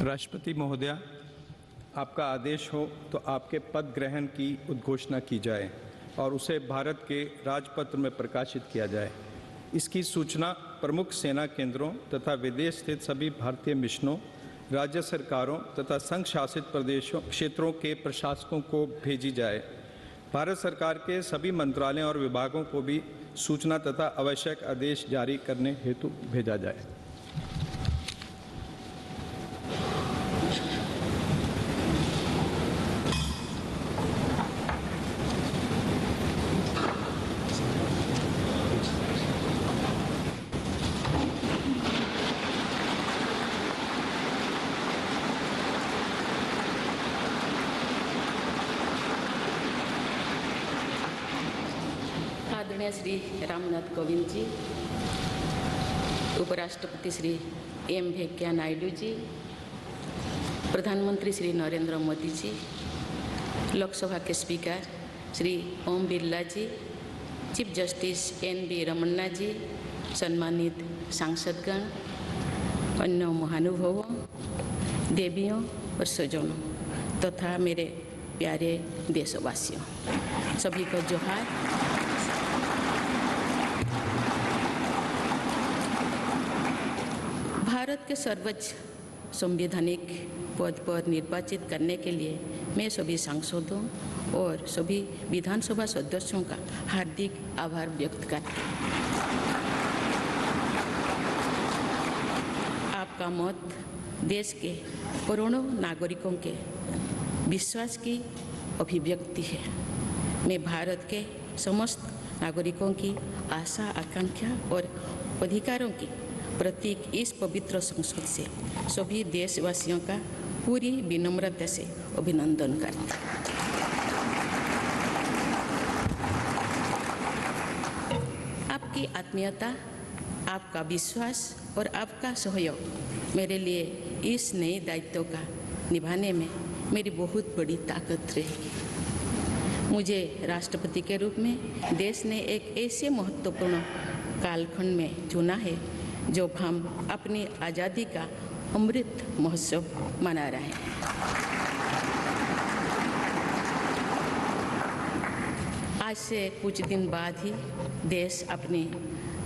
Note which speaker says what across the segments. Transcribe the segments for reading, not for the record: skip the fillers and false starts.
Speaker 1: राष्ट्रपति महोदया, आपका आदेश हो तो आपके पद ग्रहण की उद्घोषणा की जाए और उसे भारत के राजपत्र में प्रकाशित किया जाए। इसकी सूचना प्रमुख सेना केंद्रों तथा विदेश स्थित सभी भारतीय मिशनों, राज्य सरकारों तथा संघ शासित प्रदेशों क्षेत्रों के प्रशासकों को भेजी जाए। भारत सरकार के सभी मंत्रालयों और विभागों को भी सूचना तथा आवश्यक आदेश जारी करने हेतु भेजा जाए।
Speaker 2: आदरणीय श्री रामनाथ कोविंद जी, उपराष्ट्रपति श्री एम वेंकैया नायडू जी, प्रधानमंत्री श्री नरेंद्र मोदी जी, लोकसभा के स्पीकर श्री ओम बिरला जी, चीफ जस्टिस एन.वी. रमन्ना जी, सम्मानित सांसदगण, अन्य महानुभावों, देवियों और स्वजनों तथा मेरे प्यारे देशवासियों, सभी को जोहार। भारत के सर्वोच्च संवैधानिक पद पर निर्वाचित करने के लिए मैं सभी सांसदों और सभी विधानसभा सदस्यों का हार्दिक आभार व्यक्त करती हूँ। आपका मत देश के करोड़ों नागरिकों के विश्वास की अभिव्यक्ति है। मैं भारत के समस्त नागरिकों की आशा, आकांक्षा और अधिकारों की प्रतीक इस पवित्र संसद से सभी देशवासियों का पूरी विनम्रता से अभिनंदन करती हूँ। आपकी आत्मीयता, आपका विश्वास और आपका सहयोग मेरे लिए इस नए दायित्व का निभाने में मेरी बहुत बड़ी ताकत रहेगी। मुझे राष्ट्रपति के रूप में देश ने एक ऐसे महत्वपूर्ण कालखंड में चुना है जब हम अपनी आज़ादी का अमृत महोत्सव मना रहे हैं। आज से कुछ दिन बाद ही देश अपनी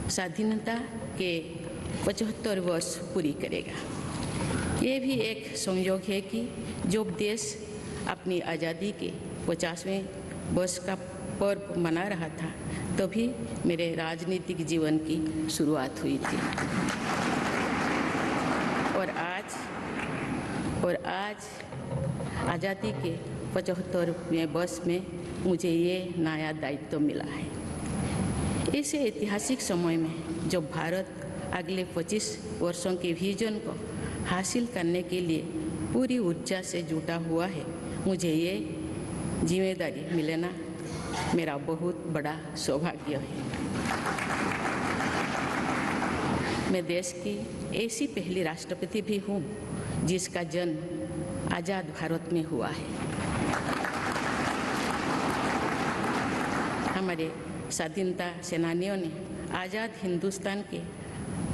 Speaker 2: स्वाधीनता के 75 वर्ष पूरी करेगा। ये भी एक संयोग है कि जब देश अपनी आज़ादी के 50वें वर्ष का पर्व मना रहा था, तभी मेरे राजनीतिक जीवन की शुरुआत हुई थी। और आज आज़ादी के 75वें वर्ष में मुझे ये नया दायित्व मिला है। ऐसे ऐतिहासिक समय में जब भारत अगले 25 वर्षों के विजन को हासिल करने के लिए पूरी ऊर्जा से जुटा हुआ है, मुझे ये जिम्मेदारी मिलना मेरा बहुत बड़ा सौभाग्य है। मैं देश की ऐसी पहली राष्ट्रपति भी हूँ जिसका जन्म आज़ाद भारत में हुआ है। हमारे स्वाधीनता सेनानियों ने आज़ाद हिंदुस्तान के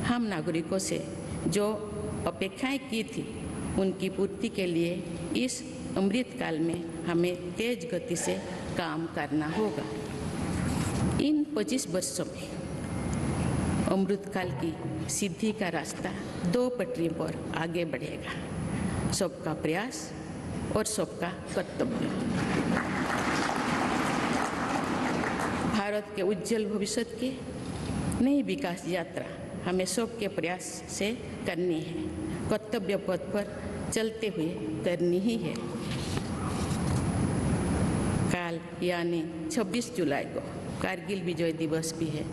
Speaker 2: हम नागरिकों से जो अपेक्षाएं की थी, उनकी पूर्ति के लिए इस अमृत काल में हमें तेज गति से काम करना होगा। इन 25 वर्षों में अमृतकाल की सिद्धि का रास्ता 2 पटरियों पर आगे बढ़ेगा, सबका प्रयास और सबका कर्तव्य। भारत के उज्जवल भविष्य की नई विकास यात्रा हमें सबके प्रयास से करनी है, कर्तव्य पथ पर चलते हुए करनी ही है। काल यानी 26 जुलाई को कारगिल विजय दिवस भी है।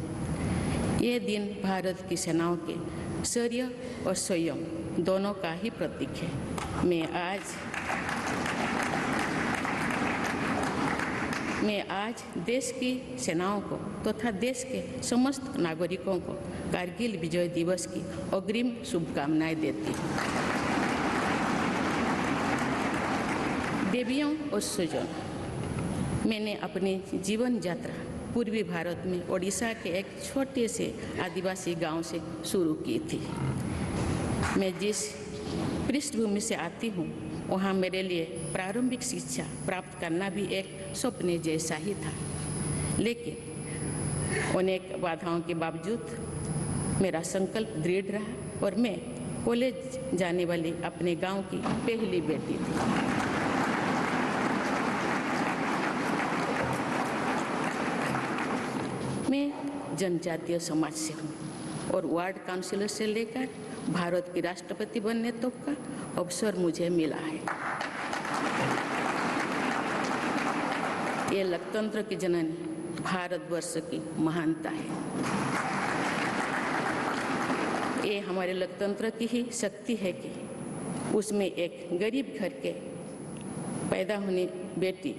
Speaker 2: ये दिन भारत की सेनाओं के शौर्य और संयम दोनों का ही प्रतीक है। मैं आज देश की सेनाओं को तथा देश के समस्त नागरिकों को कारगिल विजय दिवस की अग्रिम शुभकामनाएं देती हूँ। देवियों और स्वजनों, मैंने अपनी जीवन यात्रा पूर्वी भारत में ओडिशा के एक छोटे से आदिवासी गांव से शुरू की थी। मैं जिस पृष्ठभूमि से आती हूँ, वहाँ मेरे लिए प्रारंभिक शिक्षा प्राप्त करना भी एक सपने जैसा ही था। लेकिन अनेक बाधाओं के बावजूद मेरा संकल्प दृढ़ रहा और मैं कॉलेज जाने वाली अपने गांव की पहली बेटी थी। मैं जनजातीय समाज से हूँ और वार्ड काउंसिलर से लेकर भारत की राष्ट्रपति बनने तक का अवसर मुझे मिला है। ये लोकतंत्र की जननी भारतवर्ष की महानता है। ये हमारे लोकतंत्र की ही शक्ति है कि उसमें एक गरीब घर के पैदा होने बेटी,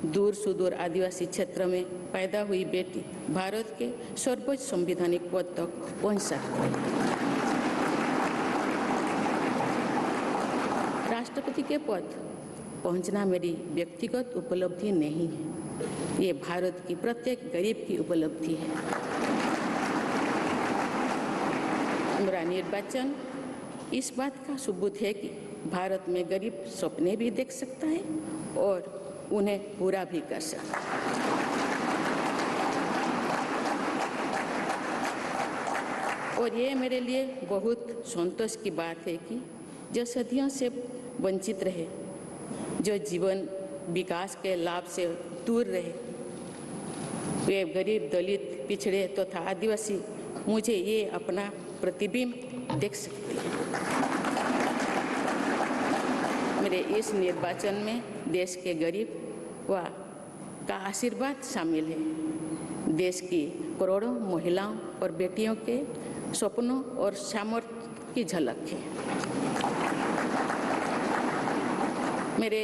Speaker 2: दूर सुदूर आदिवासी क्षेत्र में पैदा हुई बेटी भारत के सर्वोच्च संवैधानिक पद तक पहुंच सकती है। राष्ट्रपति के पद पहुंचना मेरी व्यक्तिगत उपलब्धि नहीं है, ये भारत की प्रत्येक गरीब की उपलब्धि है। मेरा निर्वाचन इस बात का सबूत है कि भारत में गरीब सपने भी देख सकता है और उन्हें पूरा भी कर सकता है। और ये मेरे लिए बहुत संतोष की बात है कि जो सदियों से वंचित रहे, जो जीवन विकास के लाभ से दूर रहे, वे गरीब, दलित, पिछड़े तथा आदिवासी मुझे ये अपना प्रतिबिंब देख सकते हैं। मेरे इस निर्वाचन में देश के गरीब व का आशीर्वाद शामिल है। देश की करोड़ों महिलाओं और बेटियों के सपनों और सामर्थ्य की झलक है। मेरे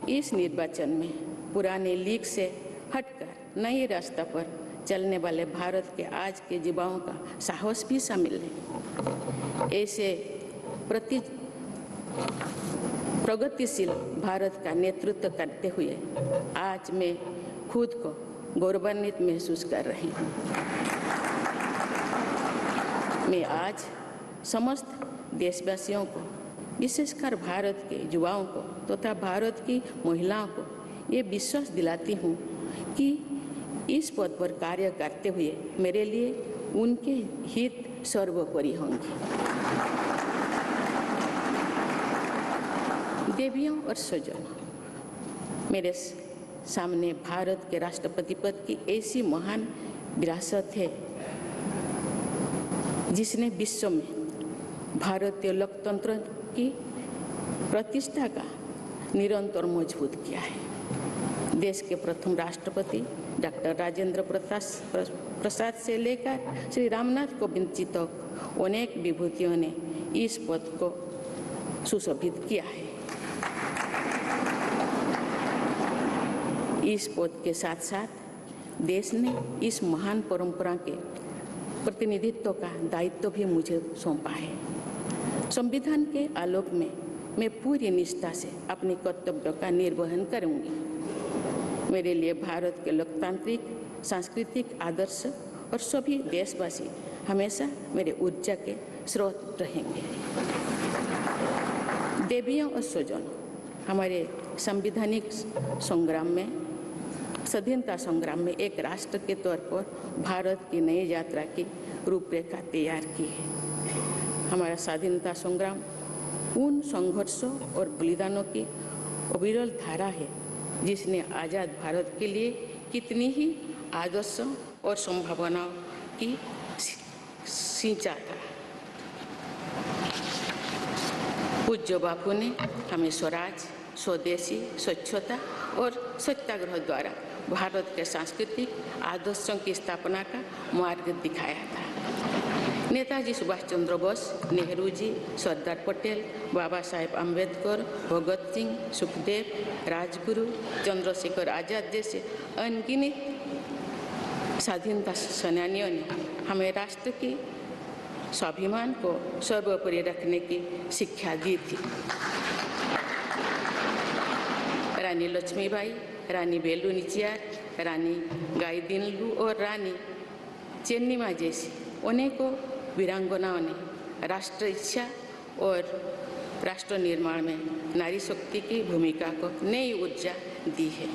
Speaker 2: इस निर्वाचन में पुराने लीग से हटकर नए रास्ते पर चलने वाले भारत के आज के युवाओं का साहस भी शामिल है। ऐसे प्रगतिशील भारत का नेतृत्व करते हुए आज मैं खुद को गौरवान्वित महसूस कर रही हूँ। मैं आज समस्त देशवासियों को, विशेषकर भारत के युवाओं को तथा भारत की महिलाओं को ये विश्वास दिलाती हूँ कि इस पद पर कार्य करते हुए मेरे लिए उनके हित सर्वोपरि होंगे। देवियों और स्वजनों, मेरे सामने भारत के राष्ट्रपति पद की ऐसी महान विरासत है जिसने विश्व में भारतीय लोकतंत्र की प्रतिष्ठा का निरंतर मजबूत किया है। देश के प्रथम राष्ट्रपति डॉक्टर राजेंद्र प्रसाद से लेकर श्री रामनाथ कोविंद जी तक अनेक विभूतियों ने इस पद को सुशोभित किया है। इस पद के साथ साथ देश ने इस महान परंपरा के प्रतिनिधित्व का दायित्व भी मुझे सौंपा है। संविधान के आलोक में मैं पूरी निष्ठा से अपने कर्तव्यों का निर्वहन करूंगी। मेरे लिए भारत के लोकतांत्रिक सांस्कृतिक आदर्श और सभी देशवासी हमेशा मेरे ऊर्जा के स्रोत रहेंगे। देवियों और स्वजनों, हमारे संवैधानिक संग्राम में, स्वाधीनता संग्राम में एक राष्ट्र के तौर पर भारत की नई यात्रा की रूपरेखा तैयार की है। हमारा स्वाधीनता संग्राम उन संघर्षों और बलिदानों की अविरल धारा है जिसने आज़ाद भारत के लिए कितनी ही आदर्शों और संभावनाओं की सिंचा था। पूज्य बापू ने हमें स्वराज, स्वदेशी, स्वच्छता और सत्याग्रह द्वारा भारत के सांस्कृतिक आदर्शों की स्थापना का मार्ग दिखाया था। नेताजी सुभाष चंद्र बोस, नेहरू जी, सरदार पटेल, बाबा साहेब अम्बेडकर, भगत सिंह, सुखदेव, राजगुरु, चंद्रशेखर आजाद जैसे अनगिनत स्वाधीनता सेनानियों ने हमें राष्ट्र की स्वाभिमान को सर्वोपरि रखने की शिक्षा दी थी। रानी लक्ष्मीबाई, रानी वेलु नाचियार, रानी गाईदिन्लु और रानी चेन्निमा जैसी अनेकों वीरांगनाओं ने राष्ट्र इच्छा और राष्ट्र निर्माण में नारी शक्ति की भूमिका को नई ऊर्जा दी है।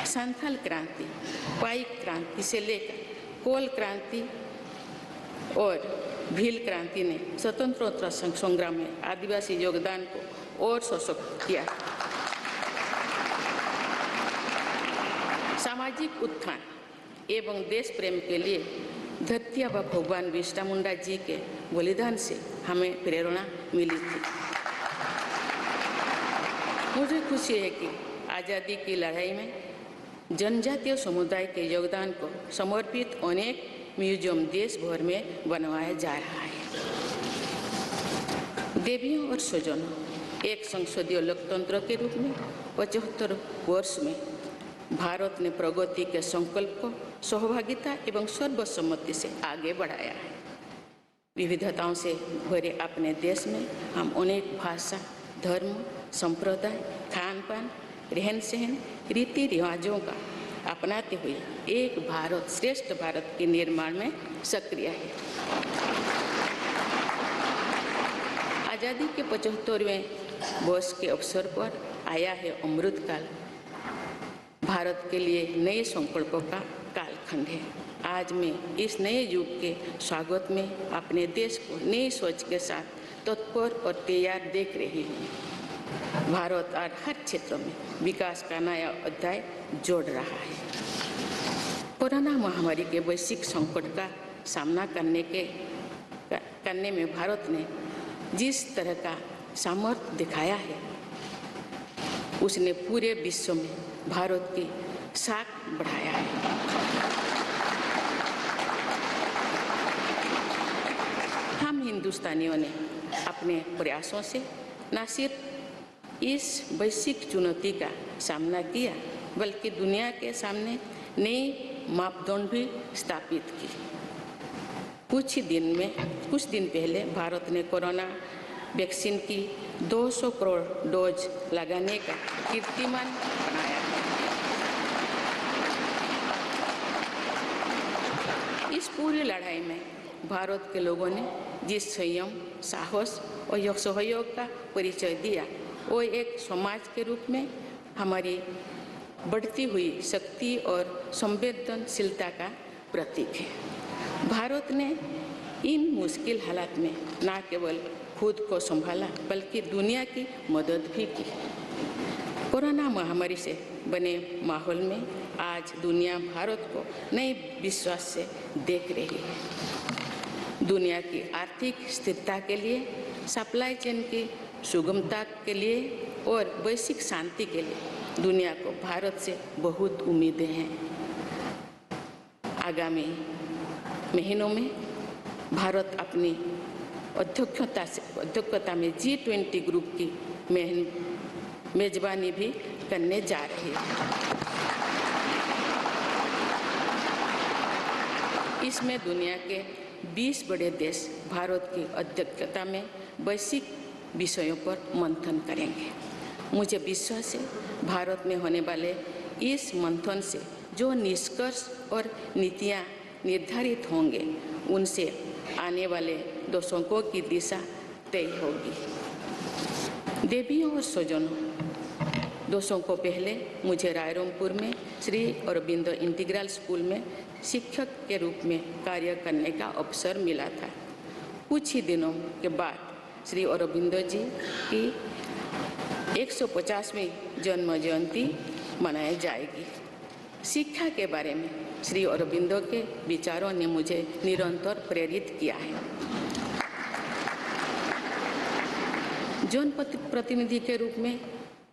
Speaker 2: संथाल क्रांति, पाइक क्रांति से लेकर कोल क्रांति और भील क्रांति ने स्वतंत्रता संग्राम में आदिवासी योगदान को और सशक्त किया। सामाजिक उत्थान एवं देश प्रेम के लिए धरती आबा भगवान बिरसा मुंडा जी के बलिदान से हमें प्रेरणा मिली थी। मुझे खुशी है कि आज़ादी की लड़ाई में जनजातीय समुदाय के योगदान को समर्पित अनेक म्यूजियम देश भर में बनवाया जा रहा है। देवियों और स्वजनों, एक संसदीय लोकतंत्र के रूप में 75 वर्ष में भारत ने प्रगति के संकल्प को सहभागिता एवं सर्वसम्मति से आगे बढ़ाया है। विविधताओं से भरे अपने देश में हम अनेक भाषा, धर्म, संप्रदाय, खान पान, रहन सहन, रीति रिवाजों का अपनाते हुए एक भारत श्रेष्ठ भारत के निर्माण में सक्रिय है। आज़ादी के 75वें वर्ष के अवसर पर आया है अमृतकाल। भारत के लिए नए संकल्पों का कालखंड है। आज मैं इस नए युग के स्वागत में अपने देश को नई सोच के साथ तत्पर और तैयार देख रही हूँ। भारत आज हर क्षेत्र में विकास का नया अध्याय जोड़ रहा है। कोरोना महामारी के वैश्विक संकट का सामना करने में भारत ने जिस तरह का सामर्थ्य दिखाया है, उसने पूरे विश्व में भारत की साख बढ़ाया है। हम हिंदुस्तानियों ने अपने प्रयासों से न सिर्फ इस वैश्विक चुनौती का सामना किया, बल्कि दुनिया के सामने नए मापदंड भी स्थापित की। कुछ दिन पहले भारत ने कोरोना वैक्सीन की 200 करोड़ डोज लगाने का कीर्तिमान बनाया। इस पूरी लड़ाई में भारत के लोगों ने जिस संयम, साहस और सहयोग का परिचय दिया, वो एक समाज के रूप में हमारी बढ़ती हुई शक्ति और संवेदनशीलता का प्रतीक है। भारत ने इन मुश्किल हालात में न केवल खुद को संभाला, बल्कि दुनिया की मदद भी की। कोरोना महामारी से बने माहौल में आज दुनिया भारत को नए विश्वास से देख रही है। दुनिया की आर्थिक स्थिरता के लिए, सप्लाई चेन की सुगमता के लिए और वैश्विक शांति के लिए दुनिया को भारत से बहुत उम्मीदें हैं। आगामी महीनों में भारत अपनी अध्यक्षता में G20 ग्रुप की मेजबानी भी करने जा रही है। इसमें दुनिया के 20 बड़े देश भारत की अध्यक्षता में वैश्विक विषयों पर मंथन करेंगे। मुझे विश्वास है भारत में होने वाले इस मंथन से जो निष्कर्ष और नीतियाँ निर्धारित होंगे, उनसे आने वाले दशकों की दिशा तय होगी। देवियों और स्वजनों, दशकों पहले मुझे रायरंगपुर में श्री अरबिंदो इंटीग्रल स्कूल में शिक्षक के रूप में कार्य करने का अवसर मिला था। कुछ ही दिनों के बाद श्री अरबिंदो जी की 150वीं जन्म जयंती मनाई जाएगी। शिक्षा के बारे में श्री अरबिंदो के विचारों ने मुझे निरंतर प्रेरित किया है। जनप्रतिनिधि के रूप में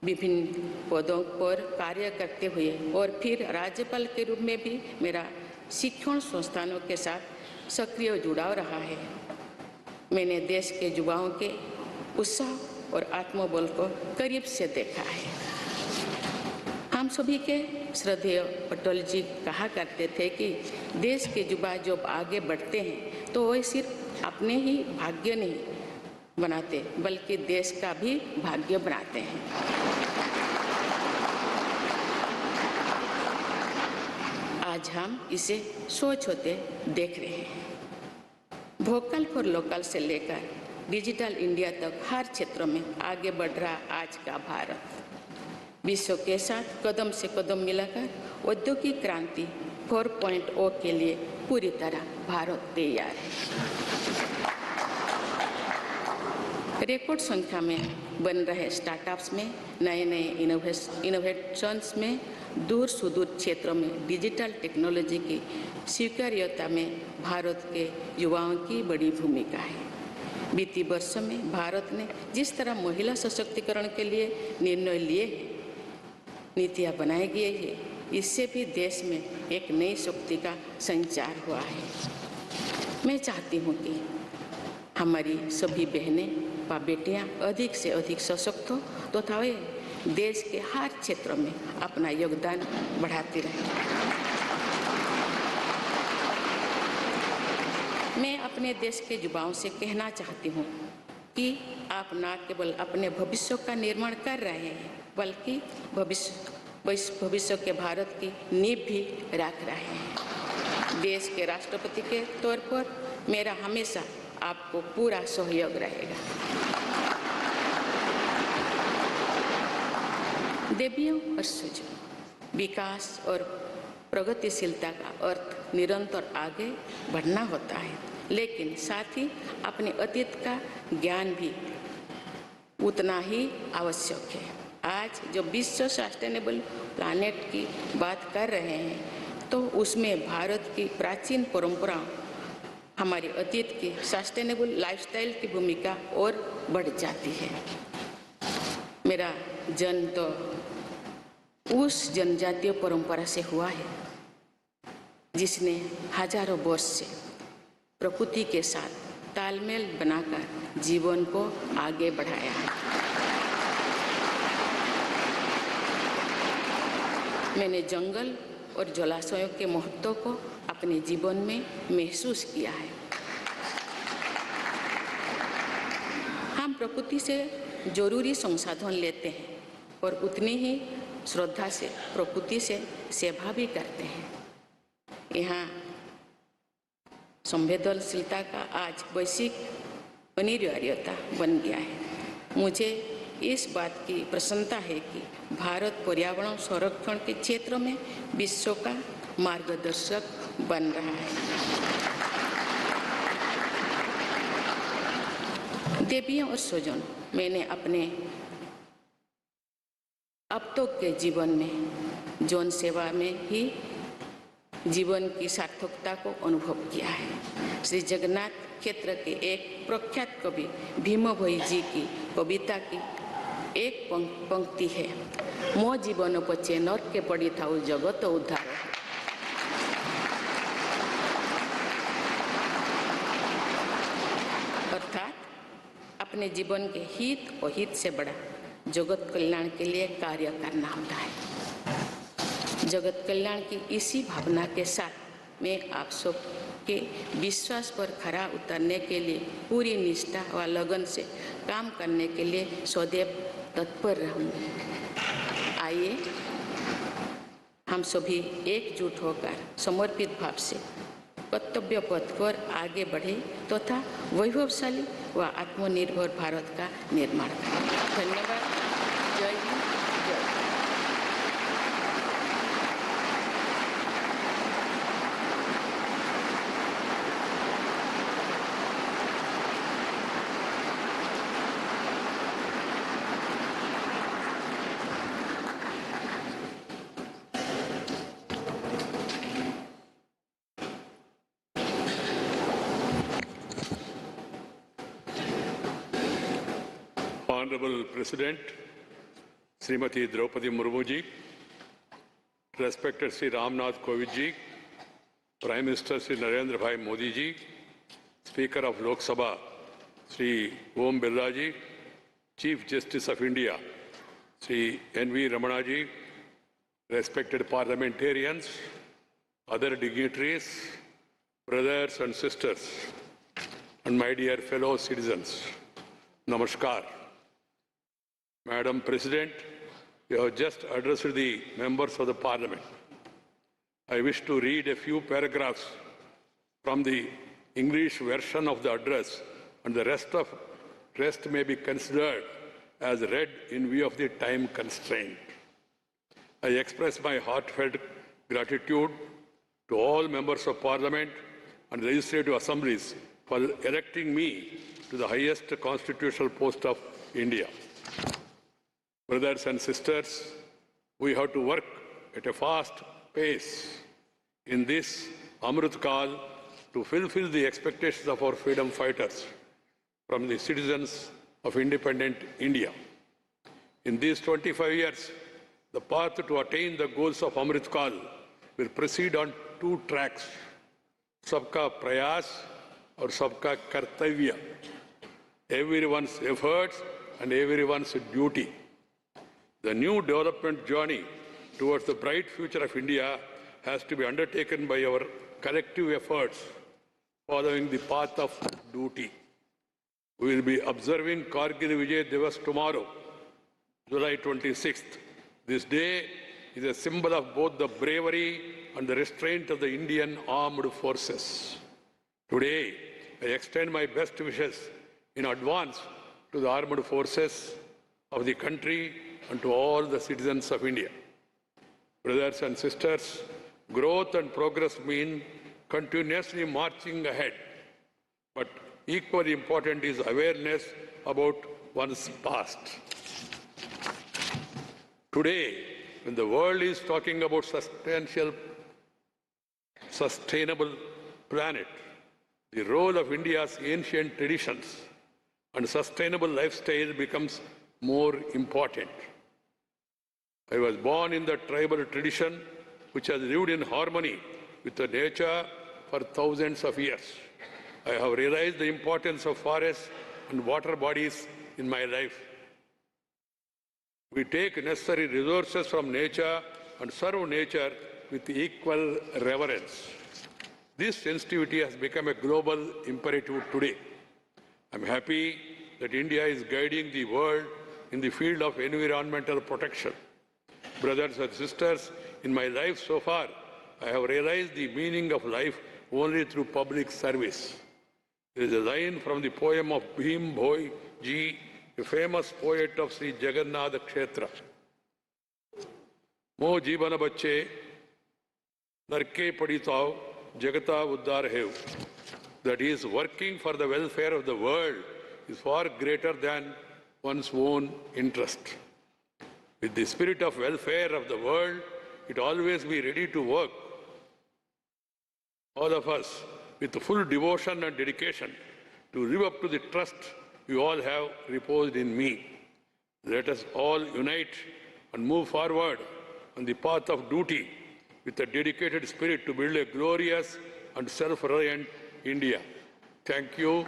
Speaker 2: विभिन्न पदों पर कार्य करते हुए और फिर राज्यपाल के रूप में भी मेरा शिक्षण संस्थानों के साथ सक्रिय जुड़ाव रहा है। मैंने देश के युवाओं के उत्साह और आत्मबल को करीब से देखा है। हम सभी के श्रद्धेय अटल जी कहा करते थे कि देश के युवा जब आगे बढ़ते हैं तो वे सिर्फ अपने ही भाग्य नहीं बनाते, बल्कि देश का भी भाग्य बनाते हैं। आज हम इसे सोच होते देख रहे हैं। वोकल फॉर लोकल से लेकर डिजिटल इंडिया तक हर क्षेत्र में आगे बढ़ रहा आज का भारत विश्व के साथ कदम से कदम मिलाकर औद्योगिक क्रांति 4.0 के लिए पूरी तरह भारत तैयार है। रिकॉर्ड संख्या में बन रहे स्टार्टअप्स में नए नए इनोवेशंस में दूर सुदूर क्षेत्रों में डिजिटल टेक्नोलॉजी की स्वीकार्यता में भारत के युवाओं की बड़ी भूमिका है। बीती वर्षों में भारत ने जिस तरह महिला सशक्तिकरण के लिए निर्णय लिए हैं, नीतियाँ बनाई गई है, इससे भी देश में एक नई शक्ति का संचार हुआ है। मैं चाहती हूँ कि हमारी सभी बहनें व बेटियाँ अधिक से अधिक सशक्त हो तथा वे देश के हर क्षेत्र में अपना योगदान बढ़ाती रहें। मैं अपने देश के युवाओं से कहना चाहती हूँ कि आप न केवल अपने भविष्य का निर्माण कर रहे हैं बल्कि भविष्य के भारत की नींव भी रख रहे हैं। देश के राष्ट्रपति के तौर पर मेरा हमेशा आपको पूरा सहयोग रहेगा। देवियों और सुजों, विकास और प्रगतिशीलता का अर्थ निरंतर आगे बढ़ना होता है, लेकिन साथ ही अपने अतीत का ज्ञान भी उतना ही आवश्यक है। आज जो विश्व सस्टेनेबल प्लैनेट की बात कर रहे हैं तो उसमें भारत की प्राचीन परंपराओं, हमारे अतीत की सस्टेनेबल लाइफस्टाइल की भूमिका और बढ़ जाती है। मेरा जन्म तो उस जनजातीय परंपरा से हुआ है जिसने हजारों वर्ष से प्रकृति के साथ तालमेल बनाकर जीवन को आगे बढ़ाया है। मैंने जंगल और जलाशयों के महत्व को अपने जीवन में महसूस किया है। हम प्रकृति से जरूरी संसाधन लेते हैं और उतनी ही श्रद्धा से प्रकृति से सेवा भी करते हैं। यहाँ संवेदनशीलता का आज वैश्विक अनिवार्यता बन गया है। मुझे इस बात की प्रसन्नता है कि भारत पर्यावरण संरक्षण के क्षेत्र में विश्व का मार्गदर्शक बन रहा है। देवियों और स्वजन, मैंने अपने अब तक के जीवन में जौन सेवा में ही जीवन की सार्थकता को अनुभव किया है। श्री जगन्नाथ क्षेत्र के एक प्रख्यात कवि भीम भोई जी की कविता की एक पंक्ति है, मो जीवन पचे नर के पड़ी था जगत उद्धार। अर्थात अपने जीवन के हित और हित से बड़ा जगत कल्याण के लिए कार्य करना होता है। जगत कल्याण की इसी भावना के साथ मैं आप सब के विश्वास पर खरा उतरने के लिए पूरी निष्ठा व लगन से काम करने के लिए सदैव तत्पर रहूँगी। आइए हम सभी एकजुट होकर समर्पित भाव से कर्तव्य पथ पर आगे बढ़े तथा वैभवशाली व आत्मनिर्भर भारत का निर्माण करें। धन्यवाद। जय हिंद, जय Bharat.
Speaker 3: Honorable President, Srimati Draupadi Murmu ji, respected Sri Ramnath Kovind ji, Prime Minister Sri Narendra Bhai Modi ji, Speaker of Lok Sabha Sri Om Birla ji, Chief Justice of India Sri N.V. Ramana ji, respected parliamentarians, other dignitaries, brothers and sisters, and my dear fellow citizens, Namaskar. Madam President, you have just addressed the members of the Parliament. I wish to read a few paragraphs from the English version of the address, and the rest of rest may be considered as read in view of the time constraint. I express my heartfelt gratitude to all members of Parliament and legislative assemblies for electing me to the highest constitutional post of India. Brothers and sisters, we have to work at a fast pace in this Amrit Kal to fulfill the expectations of our freedom fighters from the citizens of independent India. In these 25 years, the path to attain the goals of Amrit Kal will proceed on two tracks, Sabka Prayas or Sabka Kartavya, everyone's efforts and everyone's duty. The new development journey towards the bright future of India has to be undertaken by our collective efforts following the path of duty. We will be observing Kargil Vijay Divas tomorrow, July 26th. This day is a symbol of both the bravery and the restraint of the Indian armed forces. Today, I extend my best wishes in advance to the armed forces of the country and to all the citizens of India. Brothers and sisters, growth and progress mean continuously marching ahead. But equally important is awareness about one's past. Today, when the world is talking about sustainable planet, the role of India's ancient traditions and sustainable lifestyle becomes more important. I was born in the tribal tradition which has lived in harmony with the nature for thousands of years. I have realized the importance of forests and water bodies in my life. We take necessary resources from nature and serve nature with equal reverence. This sensitivity has become a global imperative today. I'm happy that India is guiding the world in the field of environmental protection. Brothers and sisters, in my life so far, I have realized the meaning of life only through public service. There is a line from the poem of Bhim Bhoi Ji, a famous poet of Sri Jagannath Kshetra. Mo jibana bacche, narke paditav, jagata uddar hev. That is, working for the welfare of the world is far greater than one's own interest. With the spirit of welfare of the world, it always be ready to work. All of us, with full devotion and dedication, to live up to the trust you all have reposed in me. Let us all unite and move forward on the path of duty with a dedicated spirit to build a glorious and self-reliant India. Thank you.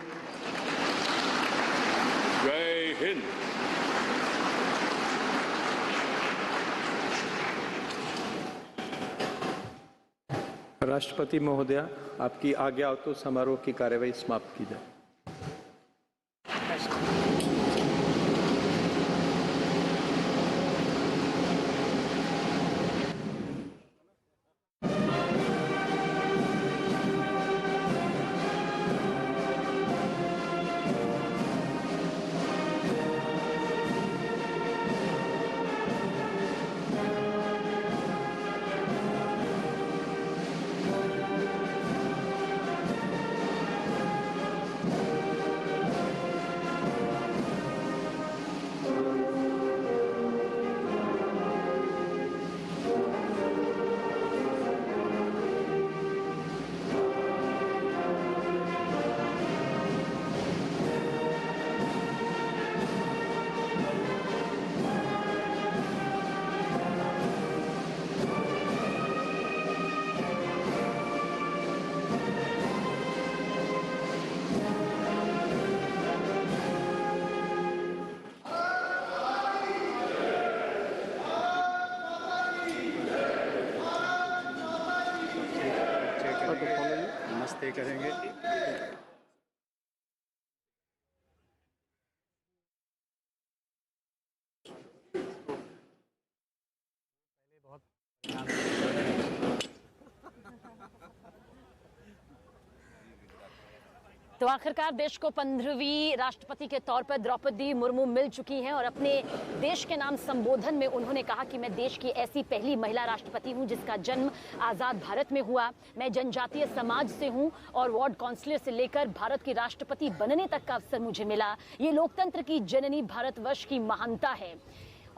Speaker 3: Jai Hind.
Speaker 1: राष्ट्रपति महोदया, आपकी आज्ञा हो तो समारोह की कार्यवाही समाप्त की जाए।
Speaker 4: नमस्ते करेंगे। तो आखिरकार देश को 15वीं राष्ट्रपति के तौर पर द्रौपदी मुर्मू मिल चुकी हैं और अपने देश के नाम संबोधन में उन्होंने कहा कि मैं देश की ऐसी पहली महिला राष्ट्रपति हूं जिसका जन्म आज़ाद भारत में हुआ। मैं जनजातीय समाज से हूं और वार्ड काउंसिलर से लेकर भारत की राष्ट्रपति बनने तक का अवसर मुझे मिला। ये लोकतंत्र की जननी भारतवर्ष की महानता है।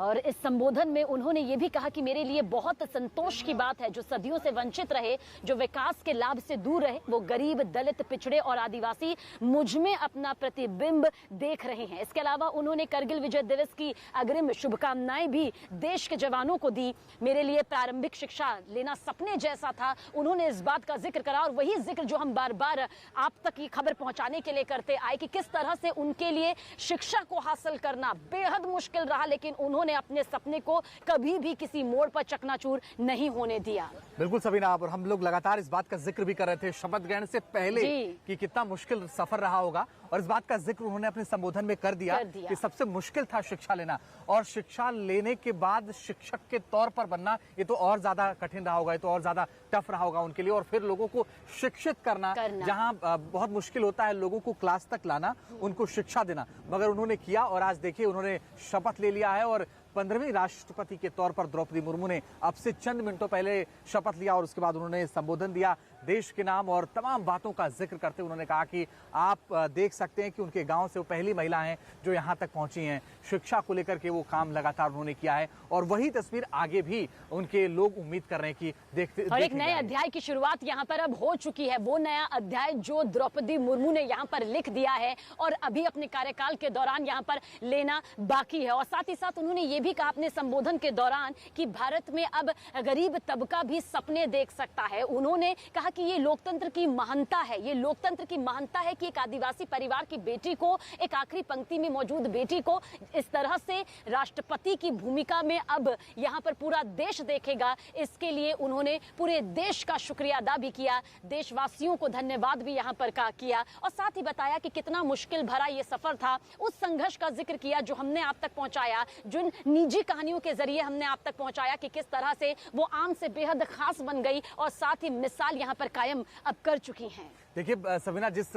Speaker 4: और इस संबोधन में उन्होंने ये भी कहा कि मेरे लिए बहुत संतोष की बात है जो सदियों से वंचित रहे, जो विकास के लाभ से दूर रहे, वो गरीब, दलित, पिछड़े और आदिवासी मुझ में अपना प्रतिबिंब देख रहे हैं। इसके अलावा उन्होंने करगिल विजय दिवस की अग्रिम शुभकामनाएं भी देश के जवानों को दी। मेरे लिए प्रारंभिक शिक्षा लेना सपने जैसा था, उन्होंने इस बात का जिक्र करा और वही जिक्र जो हम बार बार आप तक ये खबर पहुंचाने के लिए करते आए कि किस तरह से उनके लिए शिक्षा को हासिल करना बेहद मुश्किल रहा, लेकिन उन्होंने अपने सपने को कभी भी किसी मोड़ पर चकनाचूर नहीं होने दिया।
Speaker 5: बिल्कुल सबीना, और हम लोग लगातार इस बात का जिक्र भी कर रहे थे शपथ ग्रहण से पहले कि कितना मुश्किल सफर रहा होगा, और इस बात का जिक्र उन्होंने अपने संबोधन में कर दिया कि सबसे मुश्किल था शिक्षा लेना, और शिक्षा लेने के बाद शिक्षक के तौर पर बनना ये तो और ज्यादा कठिन रहा होगा, ये तो और ज्यादा टफ रहा होगा उनके लिए। और फिर लोगों को शिक्षित करना। जहां बहुत मुश्किल होता है लोगों को क्लास तक लाना, उनको शिक्षा देना, मगर उन्होंने किया। और आज देखिए उन्होंने शपथ ले लिया है और 15वीं राष्ट्रपति के तौर पर द्रौपदी मुर्मू ने अब से चंद मिनटों पहले शपथ लिया और उसके बाद उन्होंने संबोधन दिया देश के नाम, और तमाम बातों का जिक्र करते उन्होंने कहा कि आप देख सकते हैं कि उनके गांव से वो पहली महिला हैं जो यहां तक पहुंची हैं। शिक्षा को लेकर के वो काम लगातार उन्होंने किया है और वही तस्वीर आगे भी उनके लोग उम्मीद कर रहे हैं कि देखते
Speaker 4: और एक नए अध्याय की शुरुआत यहाँ पर अब हो चुकी है। वो नया अध्याय जो द्रौपदी मुर्मू ने यहाँ पर लिख दिया है और अभी अपने कार्यकाल के दौरान यहाँ पर लेना बाकी है। और साथ ही साथ उन्होंने ये भी कहा अपने संबोधन के दौरान कि भारत में अब गरीब तबका भी सपने देख सकता है। उन्होंने कहा कि ये लोकतंत्र की महानता है, ये लोकतंत्र की महानता है कि एक आदिवासी परिवार की बेटी को, एक आखिरी पंक्ति में मौजूद बेटी को इस तरह से राष्ट्रपति की भूमिका में अब यहाँ पर पूरा देश देखेगा। इसके लिए उन्होंने पूरे देश का शुक्रिया अदा भी किया, देशवासियों को धन्यवाद भी यहाँ पर किया और साथ ही बताया कि कितना मुश्किल भरा ये सफर था। उस संघर्ष का जिक्र किया जो हमने आप तक पहुंचाया, जिन निजी कहानियों के जरिए हमने आप तक पहुंचाया कि किस तरह से वो आम से बेहद खास बन गई और साथ ही मिसाल यहाँ पर कायम अब कर चुकी हैं।
Speaker 5: देखिए सबीना, जिस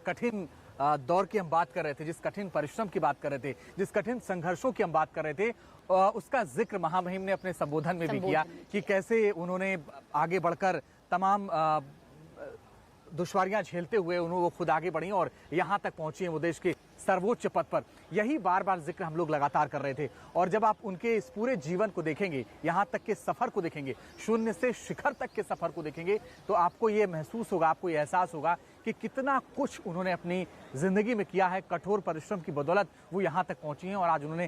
Speaker 5: कठिन दौर की हम बात कर रहे थे, जिस कठिन परिश्रम की बात कर रहे थे, जिस कठिन संघर्षों की हम बात कर रहे थे, उसका जिक्र महामहिम ने अपने संबोधन में भी किया कि कैसे उन्होंने आगे बढ़कर तमाम दुश्वारियां झेलते हुए वो खुद आगे बढ़ी और यहाँ तक पहुंची हैं वो देश के सर्वोच्च पद पर। यही बार बार जिक्र हम लोग लगातार कर रहे थे। और जब आप उनके इस पूरे जीवन को देखेंगे, यहाँ तक के सफर को देखेंगे, शून्य से शिखर तक के सफर को देखेंगे, तो आपको ये महसूस होगा, आपको ये एहसास होगा कि कितना कुछ उन्होंने अपनी जिंदगी में किया है। कठोर परिश्रम की बदौलत वो यहाँ तक पहुंची हैं और आज उन्होंने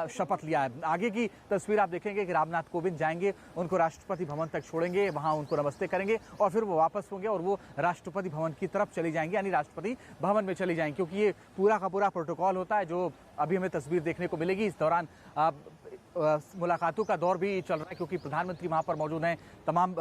Speaker 5: शपथ लिया है। आगे की तस्वीर आप देखेंगे कि रामनाथ कोविंद जाएंगे, उनको राष्ट्रपति भवन तक छोड़ेंगे, वहां उनको नमस्ते करेंगे और फिर वो वापस होंगे और वो राष्ट्रपति भवन की तरफ चली जाएंगे, यानी राष्ट्रपति भवन में चली जाएंगे। क्योंकि ये पूरा का पूरा प्रोटोकॉल होता है जो अभी हमें तस्वीर देखने को मिलेगी। इस दौरान मुलाकातों का दौर भी चल रहा है क्योंकि प्रधानमंत्री वहां पर मौजूद हैं, तमाम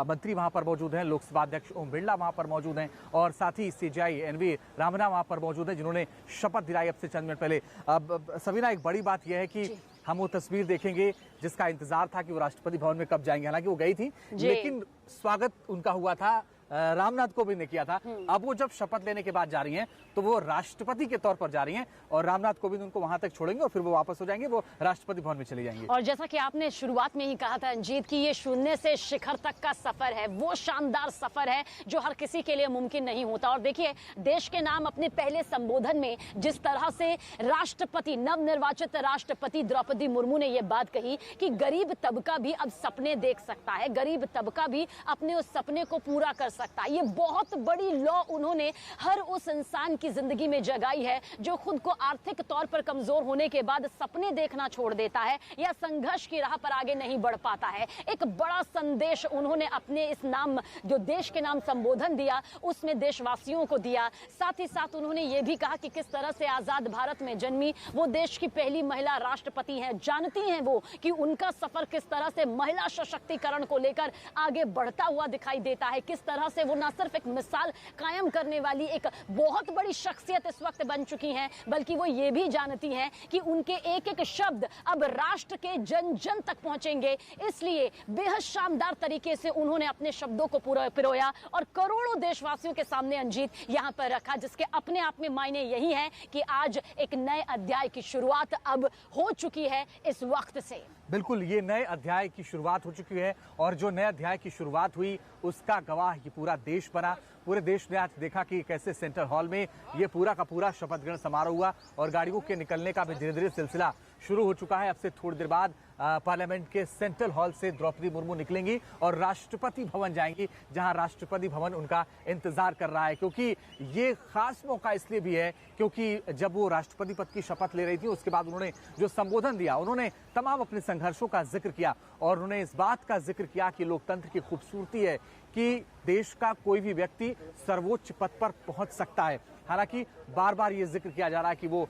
Speaker 5: मंत्री वहां पर मौजूद हैं, लोकसभा अध्यक्ष ओम बिरला वहां पर मौजूद हैं और साथ ही सीजेआई एनवी रामना वहां पर मौजूद हैं जिन्होंने शपथ दिलाई अब से चंद मिनट पहले। अब सबीना, एक बड़ी बात यह है कि हम वो तस्वीर देखेंगे जिसका इंतजार था कि वो राष्ट्रपति भवन में कब जाएंगे। हालांकि वो गई थी लेकिन स्वागत उनका हुआ था, रामनाथ कोविंद ने किया था। अब वो जब शपथ लेने के बाद जा रही हैं तो वो राष्ट्रपति के तौर पर जा रही हैं और रामनाथ कोविंद उनको वहां तक छोड़ेंगे और फिर वो वापस हो जाएंगे, वो राष्ट्रपति भवन में चले जाएंगे।
Speaker 4: और जैसा कि आपने शुरुआत में ही कहा था रंजीत कि ये शून्य से शिखर तक का सफर है, वो शानदार सफर है जो हर किसी के लिए मुमकिन नहीं होता। और देखिए, देश के नाम अपने पहले संबोधन में जिस तरह से राष्ट्रपति, नवनिर्वाचित राष्ट्रपति द्रौपदी मुर्मू ने यह बात कही कि गरीब तबका भी अब सपने देख सकता है, गरीब तबका भी अपने उस सपने को पूरा कर सकता है। ये बहुत बड़ी लॉ उन्होंने हर उस इंसान की जिंदगी में जगाई है जो खुद को आर्थिक तौर पर कमजोर होने के बाद सपने देखना छोड़ देता है या संघर्ष की राह पर आगे नहीं बढ़ पाता है। एक बड़ा संदेश उन्होंने अपने इस नाम, जो देश के नाम संबोधन दिया, उसमें देशवासियों को दिया। साथ ही साथ उन्होंने ये भी कहा कि किस तरह से आजाद भारत में जन्मी, वो देश की पहली महिला राष्ट्रपति हैं, जानती हैं वो कि उनका सफर किस तरह से महिला सशक्तिकरण को लेकर आगे बढ़ता हुआ दिखाई देता है, किस तरह से वो न सिर्फ एक मिसाल कायम करने वाली एक बहुत बड़ी शख्सियत इस वक्त बन चुकी हैं, बल्कि वो ये भी जानती हैं कि उनके एक एक शब्द अब राष्ट्र के जन जन तक पहुंचेंगे। इसलिए बेहद शानदार तरीके से उन्होंने अपने शब्दों को पूरा पिरोया और करोड़ों देशवासियों के सामने अंजीत यहां पर रखा, जिसके अपने आप में मायने यही है कि आज एक नए अध्याय की शुरुआत अब हो चुकी है इस वक्त से।
Speaker 5: बिल्कुल, ये नए अध्याय की शुरुआत हो चुकी है और जो नए अध्याय की शुरुआत हुई उसका गवाह ये पूरा देश बना। पूरे देश ने आज देखा कि कैसे सेंट्रल हॉल में ये पूरा का पूरा शपथ ग्रहण समारोह हुआ और गाड़ियों के निकलने का भी धीरे धीरे सिलसिला शुरू हो चुका है। अब से थोड़ी देर बाद पार्लियामेंट के सेंट्रल हॉल से द्रौपदी मुर्मू निकलेंगी और राष्ट्रपति भवन जाएंगी, जहां राष्ट्रपति भवन उनका इंतजार कर रहा है। क्योंकि ये खास मौका इसलिए भी है क्योंकि जब वो राष्ट्रपति पद की शपथ ले रही थी उसके बाद उन्होंने जो संबोधन दिया, उन्होंने तमाम अपने संघर्षों का जिक्र किया और उन्होंने इस बात का जिक्र किया कि लोकतंत्र की खूबसूरती है कि देश का कोई भी व्यक्ति सर्वोच्च पद पर पहुंच सकता है। हालांकि बार बार ये जिक्र किया जा रहा है कि वो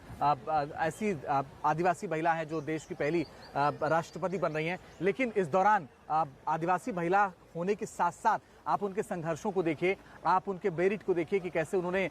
Speaker 5: ऐसी आदिवासी महिला है जो देश की पहली राष्ट्रपति बन रही हैं, लेकिन इस दौरान आदिवासी महिला होने के साथ साथ आप उनके संघर्षों को देखिए, आप उनके मेरिट को देखिए कि कैसे उन्होंने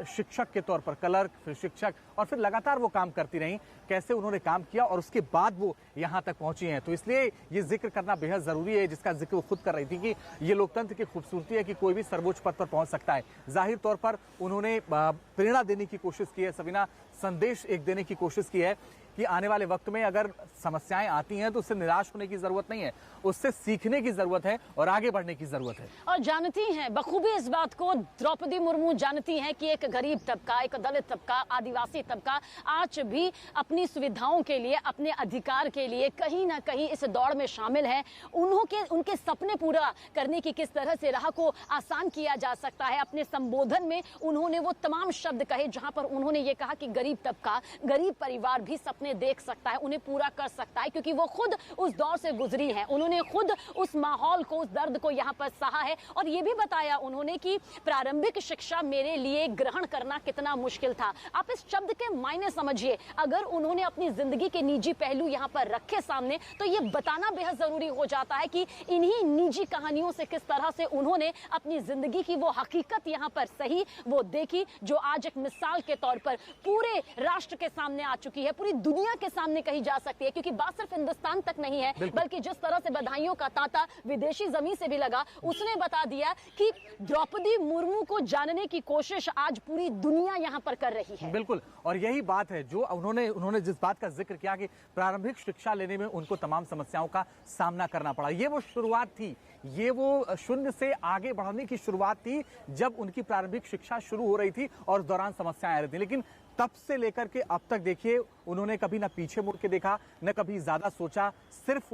Speaker 5: शिक्षक के तौर पर क्लर्क, फिर शिक्षक और फिर लगातार वो काम करती रहीं, कैसे उन्होंने काम किया और उसके बाद वो यहाँ तक पहुंची हैं। तो इसलिए ये जिक्र करना बेहद जरूरी है, जिसका जिक्र वो खुद कर रही थी कि ये लोकतंत्र की खूबसूरती है कि कोई भी सर्वोच्च पद पर पहुंच सकता है। जाहिर तौर पर उन्होंने प्रेरणा देने की कोशिश की है, सबीना, संदेश एक देने की कोशिश की है कि आने वाले वक्त में अगर समस्याएं आती हैं तो उससे निराश होने की जरूरत नहीं है, उससे सीखने की जरूरत है और आगे बढ़ने की जरूरत है।
Speaker 4: और जानती हैं बखूबी इस बात को द्रौपदी मुर्मू जानती हैं कि एक गरीब तबका, एक दलित तबका, आदिवासी तबका आज भी अपनी सुविधाओं के लिए, अपने अधिकार के लिए कहीं ना कहीं इस दौड़ में शामिल है। उनके सपने पूरा करने की किस तरह से राह को आसान किया जा सकता है। अपने संबोधन में उन्होंने वो तमाम शब्द कहे जहां पर उन्होंने ये कहा कि गरीब तबका, गरीब परिवार भी सपने देख सकता है, उन्हें पूरा कर सकता है, क्योंकि वो खुद उस दौर से गुजरी हैं। उन्होंने खुद उस माहौल को, उस दर्द को यहाँ पर सहा है और ये भी बताया उन्होंने कि प्रारंभिक शिक्षा मेरे लिए ग्रहण करना कितना मुश्किल था। आप इस शब्द के मायने समझिए। अगर उन्होंने अपनी जिंदगी के निजी पहलू यहाँ पर रखे सामने तो ये बताना बेहद जरूरी हो जाता है कि इन्हीं निजी कहानियों से किस तरह से उन्होंने अपनी जिंदगी की वो हकीकत यहाँ पर सही वो देखी, जो आज एक मिसाल के तौर पर पूरे राष्ट्र के सामने आ चुकी है, पूरी दुनिया के सामने कही जा सकती है। क्योंकि बात सिर्फ हिंदुस्तान तक नहीं है, बल्कि जिस तरह से बधाइयों का तांता विदेशी जमीन से भी लगा, उसने बता दिया कि द्रौपदी मुर्मू को जानने की कोशिश आज पूरी दुनिया यहाँ पर कर रही है।
Speaker 5: बिल्कुल, और यही बात है जो उन्होंने जिस बात का जिक्र किया कि प्रारंभिक शिक्षा लेने में उनको तमाम समस्याओं का सामना करना पड़ा। ये वो शुरुआत थी, ये वो शून्य से आगे बढ़ने की शुरुआत थी जब उनकी प्रारंभिक शिक्षा शुरू हो रही थी और उस दौरान समस्याएं आ रही थी। लेकिन तब से लेकर के अब तक देखिए, उन्होंने कभी ना पीछे मुड़ के देखा, न कभी ज्यादा सोचा, सिर्फ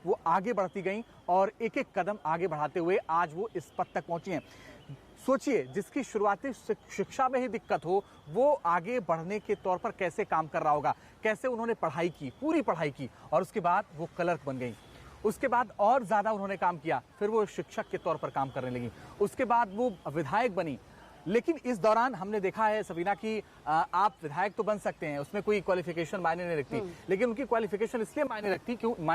Speaker 5: वो आगे बढ़ती गई और एक एक कदम आगे बढ़ाते हुए आज वो इस पद तक पहुंची हैं। सोचिए, जिसकी शुरुआती शिक्षा में ही दिक्कत हो, वो आगे बढ़ने के तौर पर कैसे काम कर रहा होगा, कैसे उन्होंने पढ़ाई की, पूरी पढ़ाई की और उसके बाद वो क्लर्क बन गई। उसके बाद और ज्यादा उन्होंने काम किया, फिर वो शिक्षक के तौर पर काम करने लगी, उसके बाद वो विधायक बनी। लेकिन इस दौरान हमने देखा है सबीना कि आप विधायक तो बन सकते हैं, उसमें कोई क्वालिफिकेशन मायने नहीं रखती, लेकिन उनकी क्वालिफिकेशन इसलिए मायने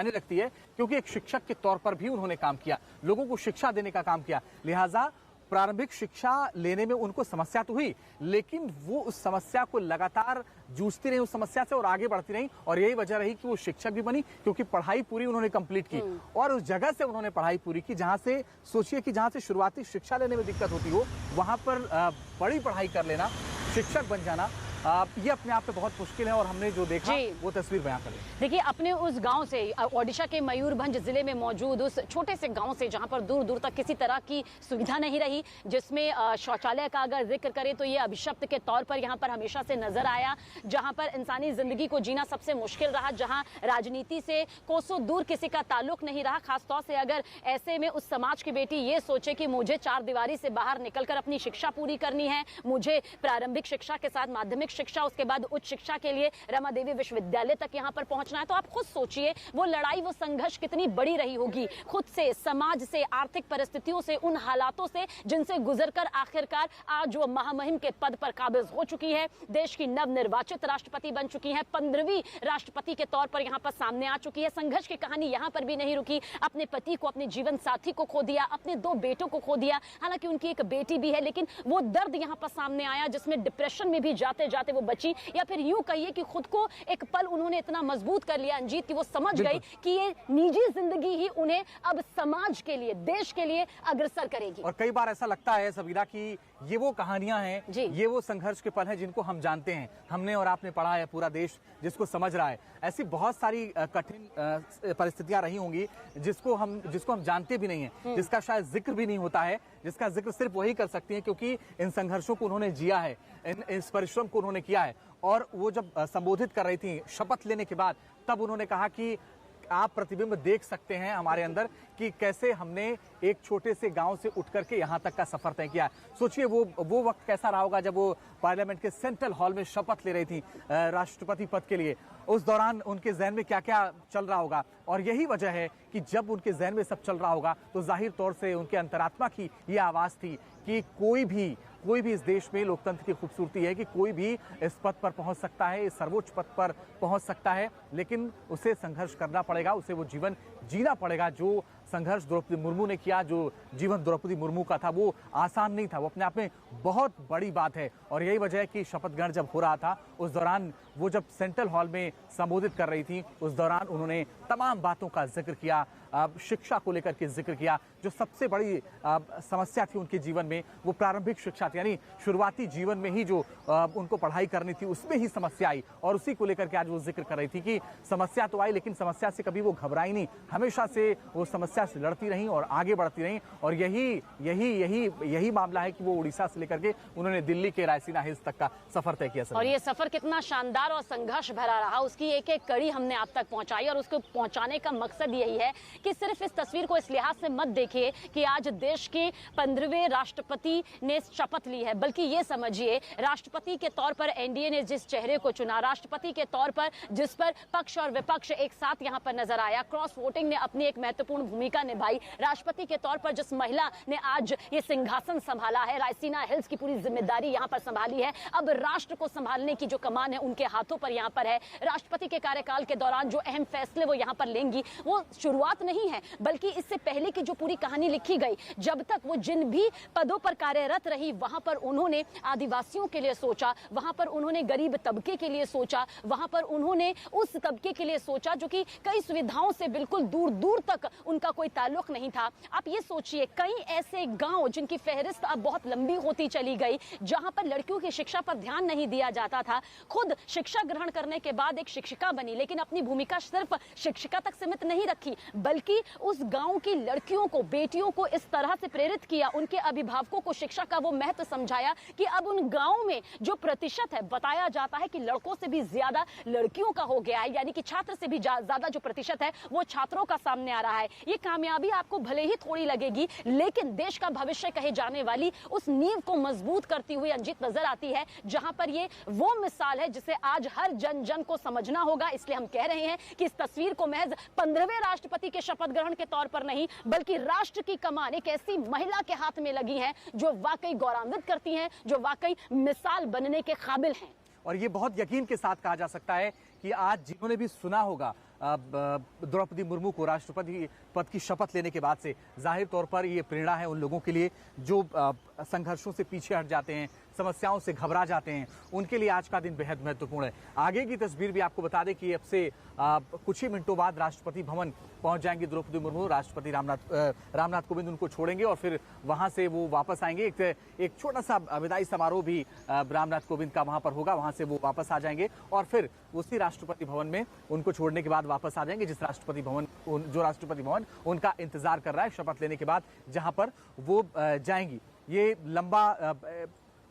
Speaker 5: रखती है क्योंकि एक शिक्षक के तौर पर भी उन्होंने काम किया, लोगों को शिक्षा देने का काम किया। लिहाजा प्रारंभिक शिक्षा लेने में उनको समस्या तो हुई, लेकिन वो उस समस्या को लगातार जूझती रही, उस समस्या से और आगे बढ़ती रही और यही वजह रही कि वो शिक्षक भी बनी, क्योंकि पढ़ाई पूरी उन्होंने कंप्लीट की और उस जगह से उन्होंने पढ़ाई पूरी की जहां से, सोचिए कि जहां से शुरुआती शिक्षा लेने में दिक्कत होती हो, वहां पर बड़ी पढ़ाई कर लेना, शिक्षक बन जाना, ये अपने आप में बहुत मुश्किल है और हमने जो देखा वो तस्वीर बयां कर दी।
Speaker 4: देखिए, अपने उस गांव से, ओडिशा के मयूरभंज जिले में मौजूद उस छोटे से गांव से जहां पर दूर दूर तक किसी तरह की सुविधा नहीं रही, जिसमें शौचालय का अगर जिक्र करें तो ये अभिशप्त के तौर पर यहां पर हमेशा से नजर आया, जहां पर इंसानी जिंदगी को जीना सबसे मुश्किल रहा, जहां राजनीति से कोसों दूर किसी का ताल्लुक नहीं रहा। खासतौर से अगर ऐसे में उस समाज की बेटी ये सोचे कि मुझे चार दीवारी से बाहर निकलकर अपनी शिक्षा पूरी करनी है, मुझे प्रारंभिक शिक्षा के साथ माध्यमिक शिक्षा, उसके बाद उच्च शिक्षा के लिए रमा देवी विश्वविद्यालय तक यहाँ पर पहुंचना है। तो आप खुद सोचिए वो लड़ाई, वो संघर्ष कितनी बड़ी रही होगी, खुद से, समाज से, आर्थिक परिस्थितियों से, उन हालातों से जिनसे गुजरकर आखिरकार आज वो महामहिम के पद पर काबिज हो चुकी है, देश की नवनिर्वाचित राष्ट्रपति बन चुकी है, 15वीं राष्ट्रपति के तौर पर यहाँ पर सामने आ चुकी है। संघर्ष की कहानी यहाँ पर भी नहीं रुकी, अपने पति को, अपने जीवन साथी को खो दिया, अपने 2 बेटों को खो दिया, हालांकि उनकी एक बेटी भी है, लेकिन वो दर्द यहाँ पर सामने आया जिसमें डिप्रेशन में भी जाते जाते वो बची, या फिर यूं कहिए कि खुद को एक पल उन्होंने इतना मजबूत कर लिया अंजीत कि वो समझ गई कि ये निजी जिंदगी ही उन्हें अब समाज के लिए, देश के लिए अग्रसर करेगी।
Speaker 5: और कई बार ऐसा लगता है सबीरा कि ये वो कहानियां हैं, ये वो संघर्ष के पल हैं जिनको हम जानते हैं, हमने और आपने पढ़ा है, पूरा देश जिसको समझ रहा है। ऐसी बहुत सारी कठिन परिस्थितियां रही होंगी जिसको हम जानते भी नहीं है, जिसका शायद जिक्र भी नहीं होता है, जिसका जिक्र सिर्फ वही कर सकती हैं क्योंकि इन संघर्षों को उन्होंने जिया है, इस परिश्रम को उन्होंने किया है। और वो जब संबोधित कर रही थी शपथ लेने के बाद, तब उन्होंने कहा कि आप प्रतिबिंब देख सकते हैं हमारे अंदर कि कैसे हमने एक छोटे से गांव से उठ करके यहां तक का सफर तय किया। सोचिए वो वक्त कैसा रहा होगा जब वो पार्लियामेंट के सेंट्रल हॉल में शपथ ले रही थी राष्ट्रपति पद के लिए। उस दौरान उनके जहन में क्या क्या चल रहा होगा, और यही वजह है कि जब उनके जहन में सब चल रहा होगा तो जाहिर तौर से उनके अंतरात्मा की ये आवाज थी कि कोई भी इस देश में लोकतंत्र की खूबसूरती है कि कोई भी इस पद पर पहुंच सकता है, इस सर्वोच्च पद पर पहुंच सकता है, लेकिन उसे संघर्ष करना पड़ेगा, उसे वो जीवन जीना पड़ेगा जो संघर्ष द्रौपदी मुर्मू ने किया, जो जीवन द्रौपदी मुर्मू का था वो आसान नहीं था, वो अपने आप में बहुत बड़ी बात है। और यही वजह है कि शपथ ग्रहण जब हो रहा था उस दौरान वो जब सेंट्रल हॉल में संबोधित कर रही थी, उस दौरान उन्होंने तमाम बातों का जिक्र किया, शिक्षा को लेकर के जिक्र किया। जो सबसे बड़ी समस्या थी उनके जीवन में वो प्रारंभिक शिक्षा थी, यानी शुरुआती जीवन में ही जो उनको पढ़ाई करनी थी उसमें ही समस्या आई, और उसी को लेकर के आज वो जिक्र कर रही थी कि समस्या तो आई लेकिन समस्या से कभी वो घबराई नहीं, हमेशा से वो समस्या से लड़ती रही और आगे बढ़ती रही। और यही मामला है कि वो उड़ीसा से लेकर के उन्होंने दिल्ली के रायसीना हिल्स तक का सफर तय किया।
Speaker 4: और ये सफर कितना शानदार और संघर्ष भरा रहा, उसकी एक एक कड़ी हमने आप तक पहुंचाई, और उसको पहुंचाने का मकसद यही है कि सिर्फ इस तस्वीर को इस लिहाज से मत देखिए कि आज देश के 15वें राष्ट्रपति ने शपथ ली है, बल्कि ये समझिए राष्ट्रपति के तौर पर एनडीए ने जिस चेहरे को चुना, राष्ट्रपति के तौर पर जिस पर पक्ष और विपक्ष एक साथ यहां पर नजर आया, क्रॉस वोटिंग ने अपनी एक महत्वपूर्ण भूमिका निभाई, राष्ट्रपति के तौर पर जिस महिला ने आज ये सिंहासन संभाला है, रायसीना हिल्स की पूरी जिम्मेदारी यहां पर संभाली है, अब राष्ट्र को संभालने की जो कमान है उनके हाथों पर यहां पर है। राष्ट्रपति के कार्यकाल के दौरान जो अहम फैसले वो यहां पर लेंगी वो शुरुआत नहीं है, बल्कि इससे पहले की जो पूरी कहानी लिखी गई, जब तक वो जिन भी पदों पर कार्यरत रही वहां पर उन्होंने आदिवासियों के लिए सोचा, वहां पर उन्होंने गरीब तबके के लिए सोचा, वहां पर उन्होंने उस तबके के लिए सोचा जो कि कई सुविधाओं से बिल्कुल दूर दूर तक उनका कोई ताल्लुक नहीं था। आप ये सोचिए कई ऐसे गांव जिनकी फहरिस्त अब बहुत लंबी होती चली गई, जहां पर लड़कियों की शिक्षा पर ध्यान नहीं दिया जाता था। खुद शिक्षा ग्रहण करने के बाद एक शिक्षिका बनी, लेकिन अपनी भूमिका सिर्फ शिक्षिका तक सीमित नहीं रखी, बल्कि उस गांव की लड़कियों को, बेटियों को इस तरह से प्रेरित किया, उनके अभिभावकों को शिक्षा का वो महत्व समझाया कि अब उन गांव में जो प्रतिशत है, बताया जाता है कि लड़कों से भी ज्यादा लड़कियों का हो गया है, यानी कि छात्र से भी ज्यादा जो प्रतिशत है वो छात्रों का सामने आ रहा है। ये कामयाबी आपको भले ही थोड़ी लगेगी, लेकिन देश का भविष्य कहे जाने वाली उस नींव को मजबूत करती हुई अंजित नजर आती है, जहां पर ये वो मिसाल है जिसे आज हर जन जन को समझना होगा। इसलिए हम कह रहे हैं कि इस तस्वीर को महज 15वें राष्ट्रपति के शपथ ग्रहण के तौर पर नहीं, बल्कि राष्ट्र की कमान एक ऐसी महिला के हाथ में लगी है जो वाकई गौरवान्वित करती हैं, जो वाकई मिसाल बनने के काबिल हैं।
Speaker 5: और ये बहुत यकीन के साथ कहा जा सकता है कि आज जिन्होंने भी सुना होगा द्रौपदी मुर्मू को राष्ट्रपति पद की शपथ लेने के बाद से, जाहिर तौर पर ये प्रेरणा है उन लोगों के लिए जो संघर्षों से पीछे हट जाते हैं, समस्याओं से घबरा जाते हैं, उनके लिए आज का दिन बेहद महत्वपूर्ण है। आगे की तस्वीर भी आपको बता दें कि अब से कुछ ही मिनटों बाद राष्ट्रपति भवन पहुंच जाएंगी द्रौपदी मुर्मू। राष्ट्रपति रामनाथ कोविंद उनको छोड़ेंगे और फिर वहां से वो वापस आएंगे। एक छोटा सा विदाई समारोह भी रामनाथ कोविंद का वहां पर होगा, वहां से वो वापस आ जाएंगे और फिर उसी राष्ट्रपति भवन में उनको छोड़ने के बाद वापस आ जाएंगे जो राष्ट्रपति भवन उनका इंतजार कर रहा है शपथ लेने के बाद, जहां पर वो जाएंगी। ये लंबा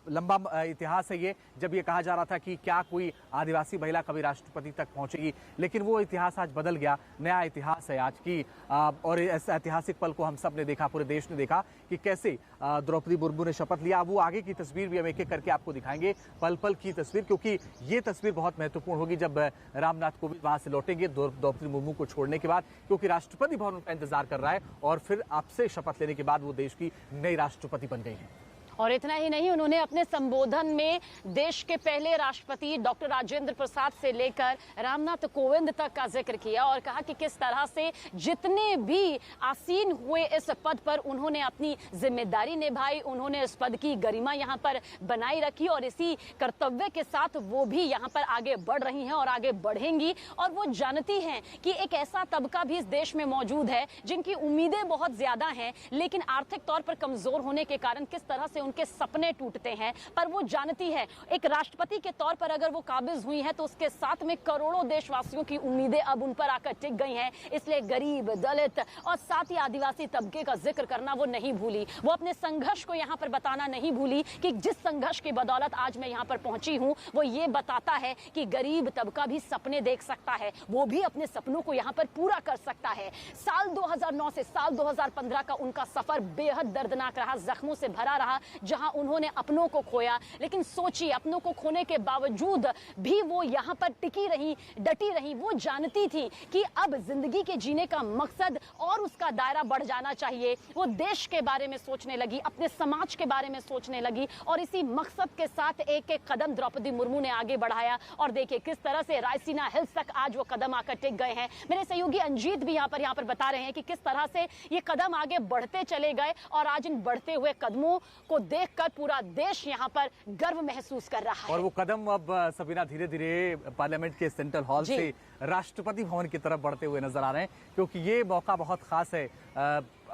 Speaker 5: लंबा इतिहास है ये, जब ये कहा जा रहा था कि क्या कोई आदिवासी महिला कभी राष्ट्रपति तक पहुंचेगी, लेकिन वो इतिहास आज बदल गया। नया इतिहास है आज की, और इस ऐतिहासिक पल को हम सब ने देखा, पूरे देश ने देखा कि कैसे द्रौपदी मुर्मू ने शपथ लिया। अब वो आगे की तस्वीर भी हम एक एक करके आपको दिखाएंगे, पल पल की तस्वीर, क्योंकि ये तस्वीर बहुत महत्वपूर्ण होगी जब रामनाथ कोविंद वहां से लौटेंगे द्रौपदी मुर्मू को छोड़ने के बाद, क्योंकि राष्ट्रपति भवन उनका इंतजार कर रहा है और फिर आपसे शपथ लेने के बाद वो देश की नई राष्ट्रपति बन गई है।
Speaker 4: और इतना ही नहीं, उन्होंने अपने संबोधन में देश के पहले राष्ट्रपति डॉक्टर राजेंद्र प्रसाद से लेकर रामनाथ कोविंद तक का जिक्र किया और कहा कि किस तरह से जितने भी आसीन हुए इस पद पर उन्होंने अपनी जिम्मेदारी निभाई, उन्होंने इस पद की गरिमा यहाँ पर बनाई रखी और इसी कर्तव्य के साथ वो भी यहाँ पर आगे बढ़ रही हैं और आगे बढ़ेंगी। और वो जानती हैं कि एक ऐसा तबका भी इस देश में मौजूद है जिनकी उम्मीदें बहुत ज्यादा हैं, लेकिन आर्थिक तौर पर कमजोर होने के कारण किस तरह से उनके सपने टूटते हैं। पर वो जानती है एक राष्ट्रपति के तौर पर अगर वो काबिज हुई हैं तो उसके साथ में करोड़ों देशवासियों की उम्मीदें अब उन पर आकर टिक गई हैं। इसलिए गरीब, दलित और साथ ही आदिवासी तबके का जिक्र करना वो नहीं भूली। वो अपने संघर्ष को यहाँ पर बताना नहीं भूली कि जिस संघर्ष की बदौलत आज मैं यहाँ पर पहुंची हूँ, वो ये बताता है कि गरीब तबका भी सपने देख सकता है, वो भी अपने सपनों को यहाँ पर पूरा कर सकता है। साल 2009 से साल 2015 का उनका सफर बेहद दर्दनाक रहा, जख्मों से भरा रहा, जहां उन्होंने अपनों को खोया। लेकिन सोचिए, अपनों को खोने के बावजूद भी वो यहां पर टिकी रही, डटी रही। वो जानती थी कि अब जिंदगी के जीने का मकसद और उसका दायरा बढ़ जाना चाहिए। वो देश के बारे में सोचने लगी, अपने समाज के बारे में सोचने लगी और इसी मकसद के साथ एक एक कदम द्रौपदी मुर्मू ने आगे बढ़ाया। और देखिए किस तरह से रायसीना हिल्स तक आज वो कदम आकर टिक गए हैं। मेरे सहयोगी अंजीत भी यहाँ पर बता रहे हैं कि किस तरह से ये कदम आगे बढ़ते चले गए और आज इन बढ़ते हुए कदमों को देखकर पूरा देश यहाँ पर गर्व महसूस कर रहा है।
Speaker 5: और वो कदम अब सबीना धीरे धीरे पार्लियामेंट के सेंट्रल हॉल से राष्ट्रपति भवन की तरफ बढ़ते हुए नजर आ रहे हैं, क्योंकि ये मौका बहुत खास है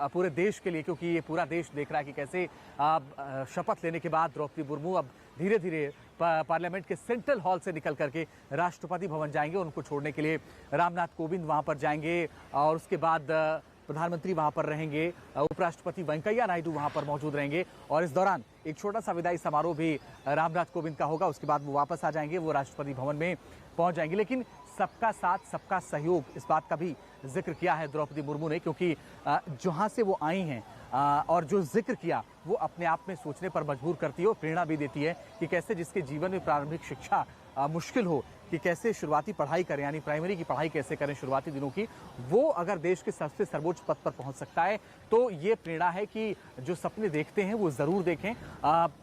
Speaker 5: पूरे देश के लिए, क्योंकि ये पूरा देश देख रहा है कि कैसे शपथ लेने के बाद द्रौपदी मुर्मू अब धीरे धीरे पार्लियामेंट के सेंट्रल हॉल से निकल करके राष्ट्रपति भवन जाएंगे। उनको छोड़ने के लिए रामनाथ कोविंद वहां पर जाएंगे और उसके बाद प्रधानमंत्री वहां पर रहेंगे, उपराष्ट्रपति वेंकैया नायडू वहां पर मौजूद रहेंगे और इस दौरान एक छोटा सा विदाई समारोह भी रामनाथ कोविंद का होगा। उसके बाद वो वापस आ जाएंगे, वो राष्ट्रपति भवन में पहुंच जाएंगे। लेकिन सबका साथ सबका सहयोग, इस बात का भी जिक्र किया है द्रौपदी मुर्मू ने, क्योंकि जहां से वो आई हैं और जो जिक्र किया वो अपने आप में सोचने पर मजबूर करती है और प्रेरणा भी देती है कि कैसे जिसके जीवन में प्रारंभिक शिक्षा मुश्किल हो, कि कैसे शुरुआती पढ़ाई करें, यानी प्राइमरी की पढ़ाई कैसे करें शुरुआती दिनों की, वो अगर देश के सबसे सर्वोच्च पद पर पहुंच सकता है तो ये प्रेरणा है कि जो सपने देखते हैं वो ज़रूर देखें।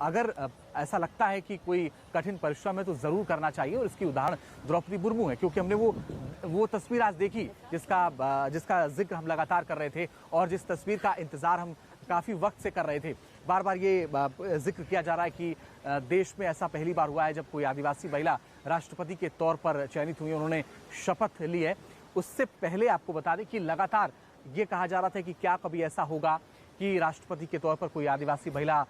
Speaker 5: अगर ऐसा लगता है कि कोई कठिन परिश्रम है तो ज़रूर करना चाहिए और इसकी उदाहरण द्रौपदी मुर्मू है, क्योंकि हमने वो तस्वीर आज देखी जिसका जिक्र हम लगातार कर रहे थे और जिस तस्वीर का इंतज़ार हम काफ़ी वक्त से कर रहे थे। बार बार ये जिक्र किया जा रहा है कि देश में ऐसा पहली बार हुआ है जब कोई आदिवासी महिला राष्ट्रपति के तौर पर चयनित हुई, उन्होंने शपथ ली है। उससे पहले आपको बता दें कि लगातार ये कहा जा रहा था कि क्या कभी ऐसा होगा कि राष्ट्रपति के तौर पर कोई आदिवासी महिला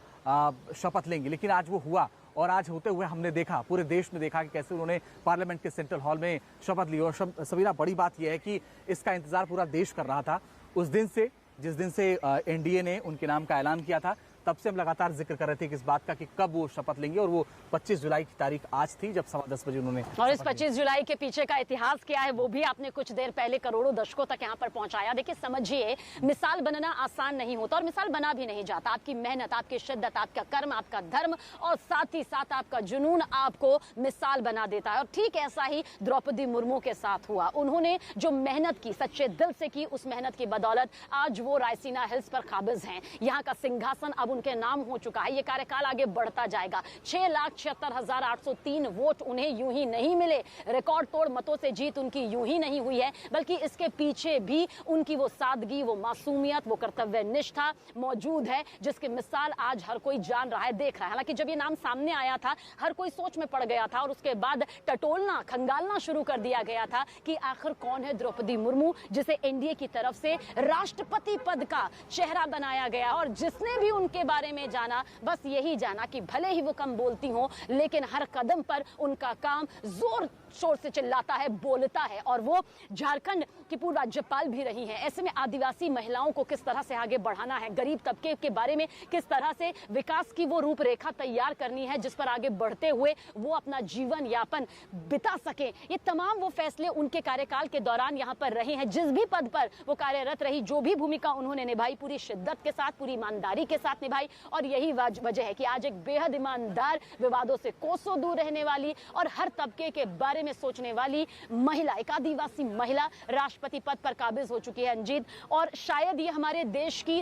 Speaker 5: शपथ लेंगी, लेकिन आज वो हुआ और आज होते हुए हमने देखा, पूरे देश ने देखा कि कैसे उन्होंने पार्लियामेंट के सेंट्रल हॉल में शपथ ली। और सबीना, बड़ी बात यह है कि इसका इंतजार पूरा देश कर रहा था उस दिन से, जिस दिन से एनडीए ने उनके नाम का ऐलान किया था। तब से हम लगातार जिक्र कर रहे थे कि इस बात का कि कब वो शपथ लेंगे, और वो 25 जुलाई की तारीख आज थी जब 10:15 बजे उन्होंने।
Speaker 4: और इस 25 जुलाई के पीछे का इतिहास क्या है वो भी आपने कुछ देर पहले करोड़ों दर्शकों तक यहाँ पर पहुंचाया। देखिए, समझिए, मिसाल बनना आसान नहीं होता और मिसाल बना भी नहीं जाता। आपकी मेहनत, आपकी शिद्दत, आपका कर्म, आपका धर्म और साथ ही साथ आपका जुनून आपको मिसाल बना देता है। और ठीक ऐसा ही द्रौपदी मुर्मू के साथ हुआ। उन्होंने जो मेहनत की, सच्चे दिल से की, उस मेहनत की बदौलत आज वो रायसीना हिल्स पर काबिज हैं। यहाँ का सिंहासन अब उनके नाम हो चुका है। ये कार्यकाल आगे बढ़ता जाएगा। 6,76,803 वोट उन्हें यूं ही नहीं मिले, रिकॉर्ड तोड़ मतों से जीत उनकी यूं ही नहीं हुई है, बल्कि इसके पीछे भी उनकी वो सादगी, वो मासूमियत, वो कर्तव्य निष्ठा मौजूद है, जिसकी मिसाल आज हर कोई जान रहा है, देख रहा है। हालांकि जब ये नाम सामने आया था, हर कोई सोच में पड़ गया था और उसके बाद टटोलना, खंगालना शुरू कर दिया गया था कि आखिर कौन है द्रौपदी मुर्मू, जिसे एनडीए की तरफ से राष्ट्रपति पद का चेहरा बनाया गया और जिसने भी उनके के बारे में जाना, बस यही जाना कि भले ही वो कम बोलती हों, लेकिन हर कदम पर उनका काम जोर शोर से चिल्लाता है, बोलता है। और वो झारखंड की पूर्व राज्यपाल भी रही हैं। ऐसे में आदिवासी महिलाओं को किस तरह से आगे बढ़ाना है, गरीब तबके के बारे में किस तरह से विकास की वो रूपरेखा तैयार करनी है जिस पर आगे बढ़ते हुए वो अपना जीवन यापन बिता सके, ये तमाम वो फैसले उनके कार्यकाल के दौरान यहाँ पर रहे हैं। जिस भी पद पर वो कार्यरत रही, जो भी भूमिका उन्होंने निभाई, पूरी शिद्दत के साथ, पूरी ईमानदारी के साथ निभाई। और यही वजह है कि आज एक बेहद ईमानदार, विवादों से कोसों दूर रहने वाली और हर तबके के बारे में सोचने वाली महिला, एक आदिवासी महिला राष्ट्रपति पद पर काबिज हो चुकी है अंजीत। और शायद ये हमारे देश की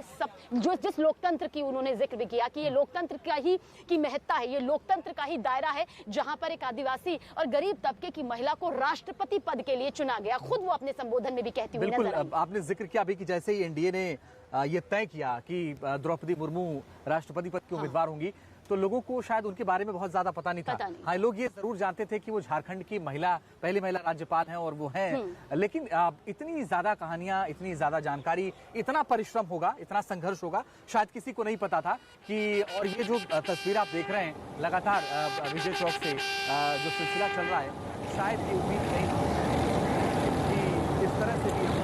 Speaker 4: जिस लोकतंत्र की उन्होंने जिक्र भी किया कि ये लोकतंत्र का ही की महत्ता है, ये लोकतंत्र का ही दायरा है जहां पर एक आदिवासी और गरीब तबके की महिला को राष्ट्रपति पद के लिए चुना गया। खुद वो अपने संबोधन में भी कहती हुई नजर आई।
Speaker 5: आपने जिक्र किया अभी कि जैसे ही एनडीए ने ये तय किया कि द्रौपदी मुर्मू राष्ट्रपति पद की उम्मीदवार होंगी, तो लोगों को शायद उनके बारे में बहुत ज्यादा पता नहीं था। हाँ, लोग ये जरूर जानते थे कि वो झारखंड की पहली महिला राज्यपाल हैं और वो हैं, लेकिन इतनी ज्यादा कहानियां, इतनी ज्यादा जानकारी, इतना परिश्रम होगा, इतना संघर्ष होगा, शायद किसी को नहीं पता था कि। और ये जो तस्वीर आप देख रहे हैं लगातार विजय चौक से जो सिलसिला चल रहा है, शायद ये उम्मीद नहीं थी कि इस तरह से भी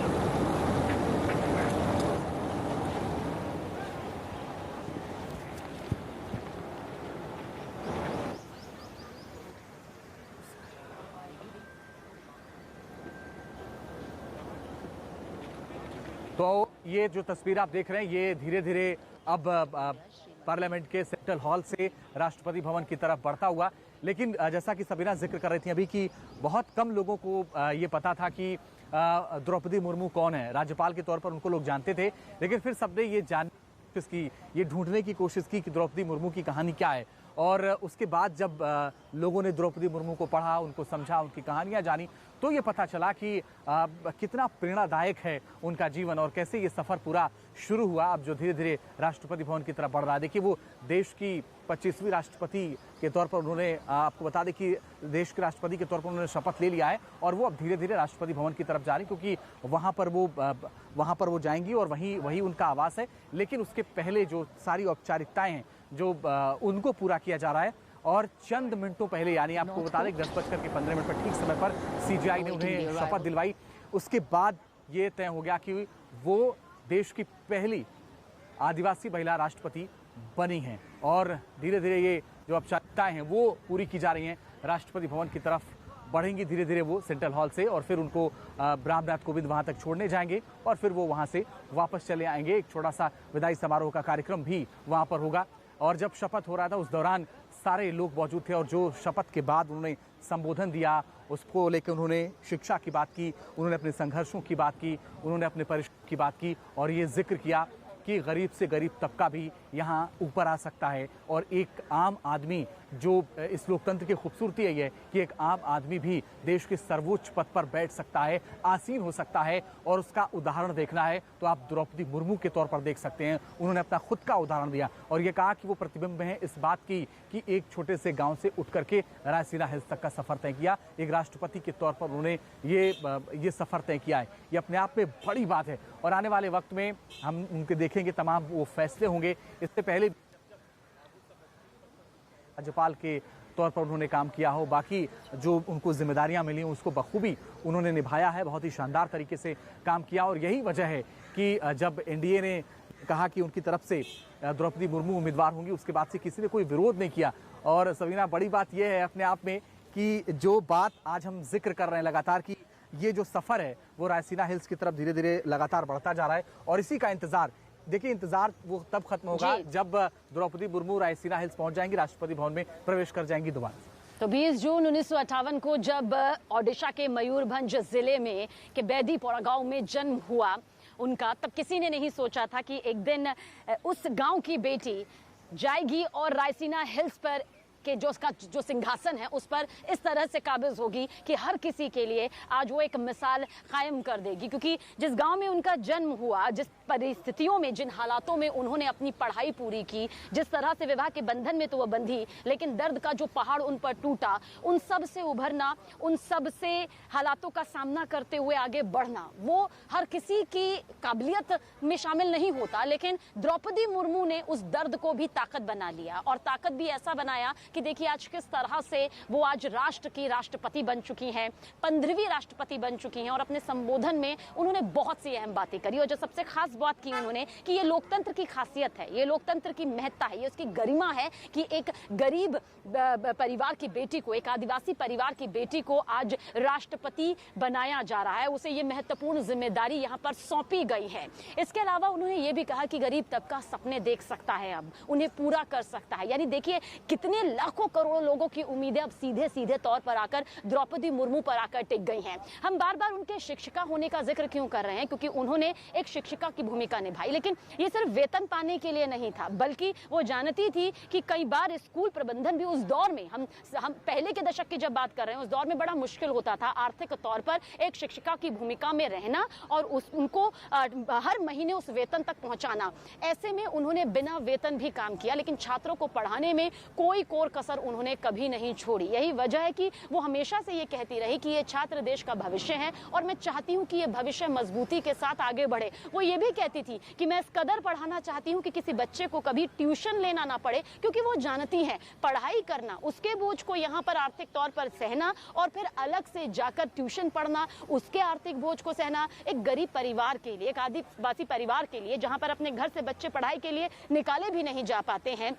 Speaker 5: तो ये जो तस्वीर आप देख रहे हैं, ये धीरे धीरे अब पार्लियामेंट के सेंट्रल हॉल से राष्ट्रपति भवन की तरफ बढ़ता हुआ। लेकिन जैसा कि सबीना जिक्र कर रही थी अभी कि बहुत कम लोगों को ये पता था कि द्रौपदी मुर्मू कौन है। राज्यपाल के तौर पर उनको लोग जानते थे, लेकिन फिर सबने ये ढूंढने की कोशिश की कि द्रौपदी मुर्मू की कहानी क्या है। और उसके बाद जब लोगों ने द्रौपदी मुर्मू को पढ़ा, उनको समझा, उनकी कहानियां जानी, तो ये पता चला कि कितना प्रेरणादायक है उनका जीवन और कैसे ये सफ़र पूरा शुरू हुआ। अब जो धीरे धीरे राष्ट्रपति भवन की तरफ बढ़ रहा है। देखिए, वो देश की 25वीं राष्ट्रपति के तौर पर उन्होंने, आपको बता दें कि देश के राष्ट्रपति के तौर पर उन्होंने शपथ ले लिया है और वो अब धीरे धीरे राष्ट्रपति भवन की तरफ जा रही, क्योंकि वहाँ पर वो जाएंगी और वही उनका आवास है। लेकिन उसके पहले जो सारी औपचारिकताएं हैं जो उनको पूरा किया जा रहा है। और चंद मिनटों पहले, यानी आपको बता दें 10:15 पर ठीक समय पर सीजीआई ने उन्हें शपथ दिलवाई। उसके बाद ये तय हो गया कि वो देश की पहली आदिवासी महिला राष्ट्रपति बनी हैं और धीरे धीरे ये जो औपचारिकताएं हैं वो पूरी की जा रही हैं। राष्ट्रपति भवन की तरफ बढ़ेंगी धीरे धीरे वो सेंट्रल हॉल से, और फिर उनको रामनाथ कोविंद वहां तक छोड़ने जाएंगे और फिर वो वहां से वापस चले आएंगे। एक छोटा सा विदाई समारोह का कार्यक्रम भी वहां पर होगा। और जब शपथ हो रहा था उस दौरान सारे लोग मौजूद थे और जो शपथ के बाद उन्होंने संबोधन दिया, उसको लेकर उन्होंने शिक्षा की बात की, उन्होंने अपने संघर्षों की बात की, उन्होंने अपने परिश्रम की बात की और ये जिक्र किया कि गरीब से गरीब तबका भी यहाँ ऊपर आ सकता है। और एक आम आदमी, जो इस लोकतंत्र की खूबसूरती है ये कि एक आम आदमी भी देश के सर्वोच्च पद पर बैठ सकता है, आसीन हो सकता है। और उसका उदाहरण देखना है तो आप द्रौपदी मुर्मू के तौर पर देख सकते हैं। उन्होंने अपना खुद का उदाहरण दिया और ये कहा कि वो प्रतिबिंब है इस बात की कि एक छोटे से गांव से उठ करके रायसीना हिल्स तक का सफ़र तय किया। एक राष्ट्रपति के तौर पर उन्होंने ये सफ़र तय किया है। ये अपने आप में बड़ी बात है और आने वाले वक्त में हम उनके देखेंगे तमाम वो फैसले होंगे। इससे पहले राज्यपाल के तौर पर उन्होंने काम किया हो, बाकी जो उनको जिम्मेदारियां मिली उसको बखूबी उन्होंने निभाया है, बहुत ही शानदार तरीके से काम किया। और यही वजह है कि जब एनडीए ने कहा कि उनकी तरफ से द्रौपदी मुर्मू उम्मीदवार होंगी, उसके बाद से किसी ने कोई विरोध नहीं किया। और सबीना, बड़ी बात यह है अपने आप में कि जो बात आज हम जिक्र कर रहे हैं लगातार कि ये जो सफ़र है वो रायसीना हिल्स की तरफ धीरे धीरे लगातार बढ़ता जा रहा है और इसी का इंतजार, देखिए इंतजार वो तब खत्म होगा जब द्रौपदी मुर्मू रायसीना हिल्स पहुंच जाएंगी, राष्ट्रपति भवन में प्रवेश कर जाएंगी दोबारा।
Speaker 4: तो 20 जून 1958 को जब ओडिशा के मयूरभंज जिले में के बैदीपोरा गांव में जन्म हुआ उनका, तब किसी ने नहीं सोचा था कि एक दिन उस गांव की बेटी जाएगी और रायसीना हिल्स पर कि जो उसका जो सिंहासन है उस पर इस तरह से काबिज होगी कि हर किसी के लिए आज वो एक मिसाल कायम कर देगी। क्योंकि जिस गांव में उनका जन्म हुआ, जिस परिस्थितियों में, जिन हालातों में उन्होंने अपनी पढ़ाई पूरी की, जिस तरह से विवाह के बंधन में तो वह बंधी, लेकिन दर्द का जो पहाड़ उन पर टूटा, उन सब से उभरना, उन सब से हालातों का सामना करते हुए आगे बढ़ना, वो हर किसी की काबिलियत में शामिल नहीं होता। लेकिन द्रौपदी मुर्मू ने उस दर्द को भी ताकत बना लिया, और ताकत भी ऐसा बनाया कि देखिए आज किस तरह से वो आज राष्ट्र की राष्ट्रपति बन चुकी हैं, 15वीं राष्ट्रपति बन चुकी हैं। और अपने संबोधन में उन्होंने बहुत सी अहम बातें करी, और जो सबसे खास बात की उन्होंने कि ये लोकतंत्र की खासियत है, ये लोकतंत्र की महत्ता है, ये उसकी गरिमा है कि एक गरीब परिवार की बेटी को, एक आदिवासी परिवार की बेटी को आज राष्ट्रपति बनाया जा रहा है, उसे ये महत्वपूर्ण जिम्मेदारी यहाँ पर सौंपी गई है। इसके अलावा उन्होंने ये भी कहा कि गरीब तबका सपने देख सकता है, अब उन्हें पूरा कर सकता है। यानी देखिए कितने लाखों करोड़ों लोगों की उम्मीदें अब सीधे सीधे तौर पर आकर द्रौपदी मुर्मू पर आकर टिक गई हैं। हम बार बार उनके शिक्षिका होने का जिक्र क्यों कर रहे हैं, क्योंकि उन्होंने एक शिक्षिका की भूमिका निभाई, लेकिन ये सिर्फ वेतन पाने के लिए नहीं था, बल्कि वो जानती थी कि कई बार स्कूल प्रबंधन भी उस दौर में, हम पहले के दशक की जब बात कर रहे हैं, उस दौर में बड़ा मुश्किल होता था आर्थिक तौर पर एक शिक्षिका की भूमिका में रहना और उनको हर महीने उस वेतन तक पहुंचाना। ऐसे में उन्होंने बिना वेतन भी काम किया, लेकिन छात्रों को पढ़ाने में कोई कोर कसर उन्होंने कभी नहीं छोड़ी। यही वजह है कि वो हमेशा से ये कहती रही कि ये छात्र देश का भविष्य है और मैं चाहती हूँ कि ये भविष्य मजबूती के साथ आगे बढ़े। वो ये भी कहती थी कि मैं इस कदर पढ़ाना चाहती हूँ कि किसी बच्चे को कभी ट्यूशन लेना ना पड़े, क्योंकि वो जानती है पढ़ाई करना, उसके बोझ को यहाँ पर आर्थिक तौर पर सहना और फिर अलग से जाकर ट्यूशन पढ़ना, उसके आर्थिक बोझ को सहना एक गरीब परिवार के लिए, एक आदिवासी परिवार के लिए, जहाँ पर अपने घर से बच्चे पढ़ाई के लिए निकाले भी नहीं जा पाते हैं,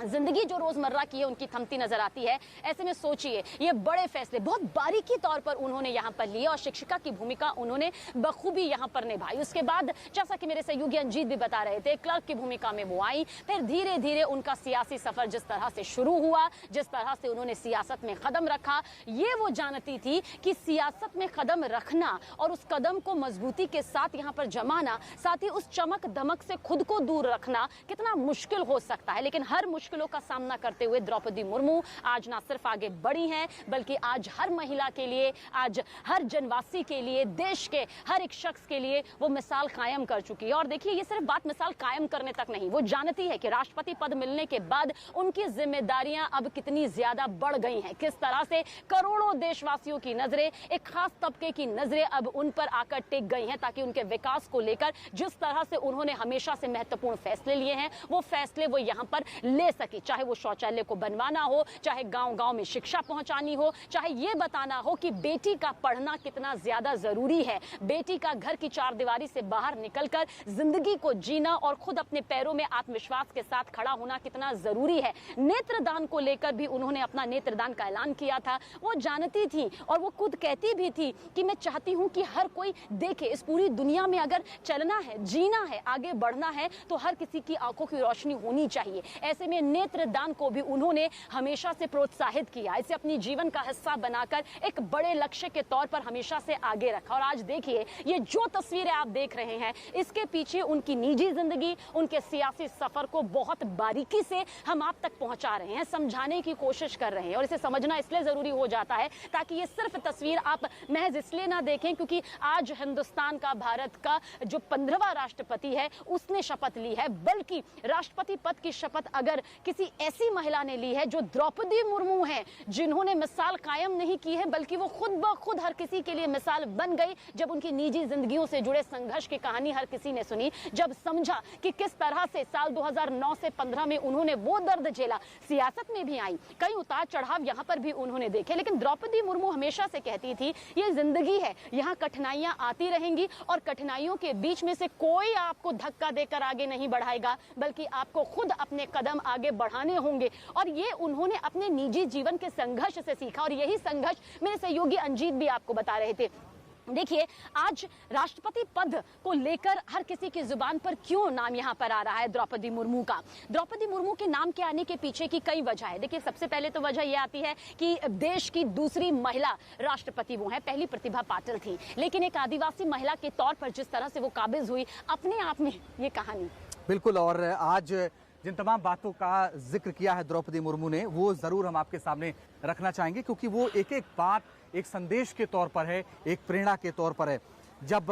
Speaker 4: जिंदगी जो रोजमर्रा की है उनकी थमती नजर आती है। ऐसे में सोचिए ये बड़े फैसले बहुत बारीकी तौर पर उन्होंने यहाँ पर लिए और शिक्षिका की भूमिका उन्होंने बखूबी यहाँ पर निभाई। उसके बाद जैसा कि मेरे सहयोगी अंजीत भी बता रहे थे, क्लर्क की भूमिका में वो आई, फिर धीरे धीरे उनका सियासी सफर जिस तरह से शुरू हुआ, जिस तरह से उन्होंने सियासत में कदम रखा, ये वो जानती थी कि सियासत में कदम रखना और उस कदम को मजबूती के साथ यहाँ पर जमाना, साथ ही उस चमक दमक से खुद को दूर रखना कितना मुश्किल हो सकता है। लेकिन हर मुश्किलों का सामना करते हुए द्रौपदी मुर्मू आज ना सिर्फ आगे बढ़ी हैं, बल्कि आज हर महिला के लिए, आज हर जनवासी के लिए, देश के हर एक शख्स के लिए वो मिसाल कायम कर चुकी है। और देखिए ये सिर्फ बात मिसाल कायम करने तक नहीं, वो जानती है कि राष्ट्रपति पद मिलने के बाद उनकी जिम्मेदारियां अब कितनी ज्यादा बढ़ गई हैं, किस तरह से करोड़ों देशवासियों की नजरें, एक खास तबके की नजरें अब उन पर आकर टिक गई हैं, ताकि उनके विकास को लेकर जिस तरह से उन्होंने हमेशा से महत्वपूर्ण फैसले लिए हैं, वो फैसले वो यहाँ पर ले सके। चाहे वो शौचालय को बनवाना हो, चाहे गांव-गांव में शिक्षा पहुंचानी हो, चाहे ये बताना हो कि बेटी का पढ़ना कितना ज्यादा जरूरी है, बेटी का घर की चारदीवारी से बाहर निकलकर जिंदगी को जीना और खुद अपने पैरों में आत्मविश्वास के साथ खड़ा होना कितना जरूरी है। नेत्रदान को लेकर भी उन्होंने अपना नेत्रदान का ऐलान किया था। वो जानती थी और वो खुद कहती भी थी कि मैं चाहती हूं कि हर कोई देखे, इस पूरी दुनिया में अगर चलना है, जीना है, आगे बढ़ना है, तो हर किसी की आंखों की रोशनी होनी चाहिए। ऐसे में नेत्रदान को भी उन्होंने हमेशा से प्रोत्साहित किया, इसे अपनी जीवन का हिस्सा बनाकर एक बड़े लक्ष्य के तौर पर हमेशा से आगे रखा। और आज देखिए ये जो तस्वीरें आप देख रहे हैं, इसके पीछे उनकी निजी जिंदगी, उनके सियासी सफर को बहुत बारीकी से हम आप तक पहुंचा रहे हैं, समझाने की कोशिश कर रहे हैं। और इसे समझना इसलिए जरूरी हो जाता है ताकि ये सिर्फ तस्वीर आप महज इसलिए ना देखें क्योंकि आज हिंदुस्तान का, भारत का जो 15वां राष्ट्रपति है उसने शपथ ली है, बल्कि राष्ट्रपति पद की शपथ अगर किसी ऐसी महिला ने ली है जो द्रौपदी मुर्मू है, जिन्होंने मिसाल कायम नहीं की है बल्कि वो खुद ब खुद हर किसी के लिए मिसाल बन गई। जब उनकी निजी जिंदगियों से जुड़े संघर्ष की कहानी हर किसी ने सुनी, जब समझा कि किस तरह से साल 2009 से 15 में उन्होंने वो दर्द झेला, सियासत में भी आई, कई उतार चढ़ाव यहाँ पर भी उन्होंने देखे, लेकिन द्रौपदी मुर्मू हमेशा से कहती थी ये जिंदगी है, यहाँ कठिनाइयां आती रहेंगी और कठिनाइयों के बीच में से कोई आपको धक्का देकर आगे नहीं बढ़ाएगा, बल्कि आपको खुद अपने कदम आगे बढ़ाने होंगे। और ये उन्होंने अपने निजी जीवन के संघर्ष से सीखा और यही संघर्ष मेरे सहयोगी अंजीत भी आपको बता रहे थे। देखिए आज राष्ट्रपति पद को लेकर हर किसी की जुबान पर क्यों नाम यहाँ पर आ रहा है द्रौपदी मुर्मू का। द्रौपदी मुर्मू के नाम के आने के पीछे की कई वजह है। देखिए सबसे पहले तो वजह यह आती है कि देश की दूसरी महिला राष्ट्रपति वो है, पहली प्रतिभा पाटिल थी, लेकिन एक आदिवासी महिला के तौर पर जिस तरह से वो काबिज हुई, अपने आप में ये कहानी
Speaker 5: बिल्कुल। और आज जिन तमाम बातों का जिक्र किया है द्रौपदी मुर्मू ने, वो जरूर हम आपके सामने रखना चाहेंगे, क्योंकि वो एक एक बात एक संदेश के तौर पर है, एक प्रेरणा के तौर पर है। जब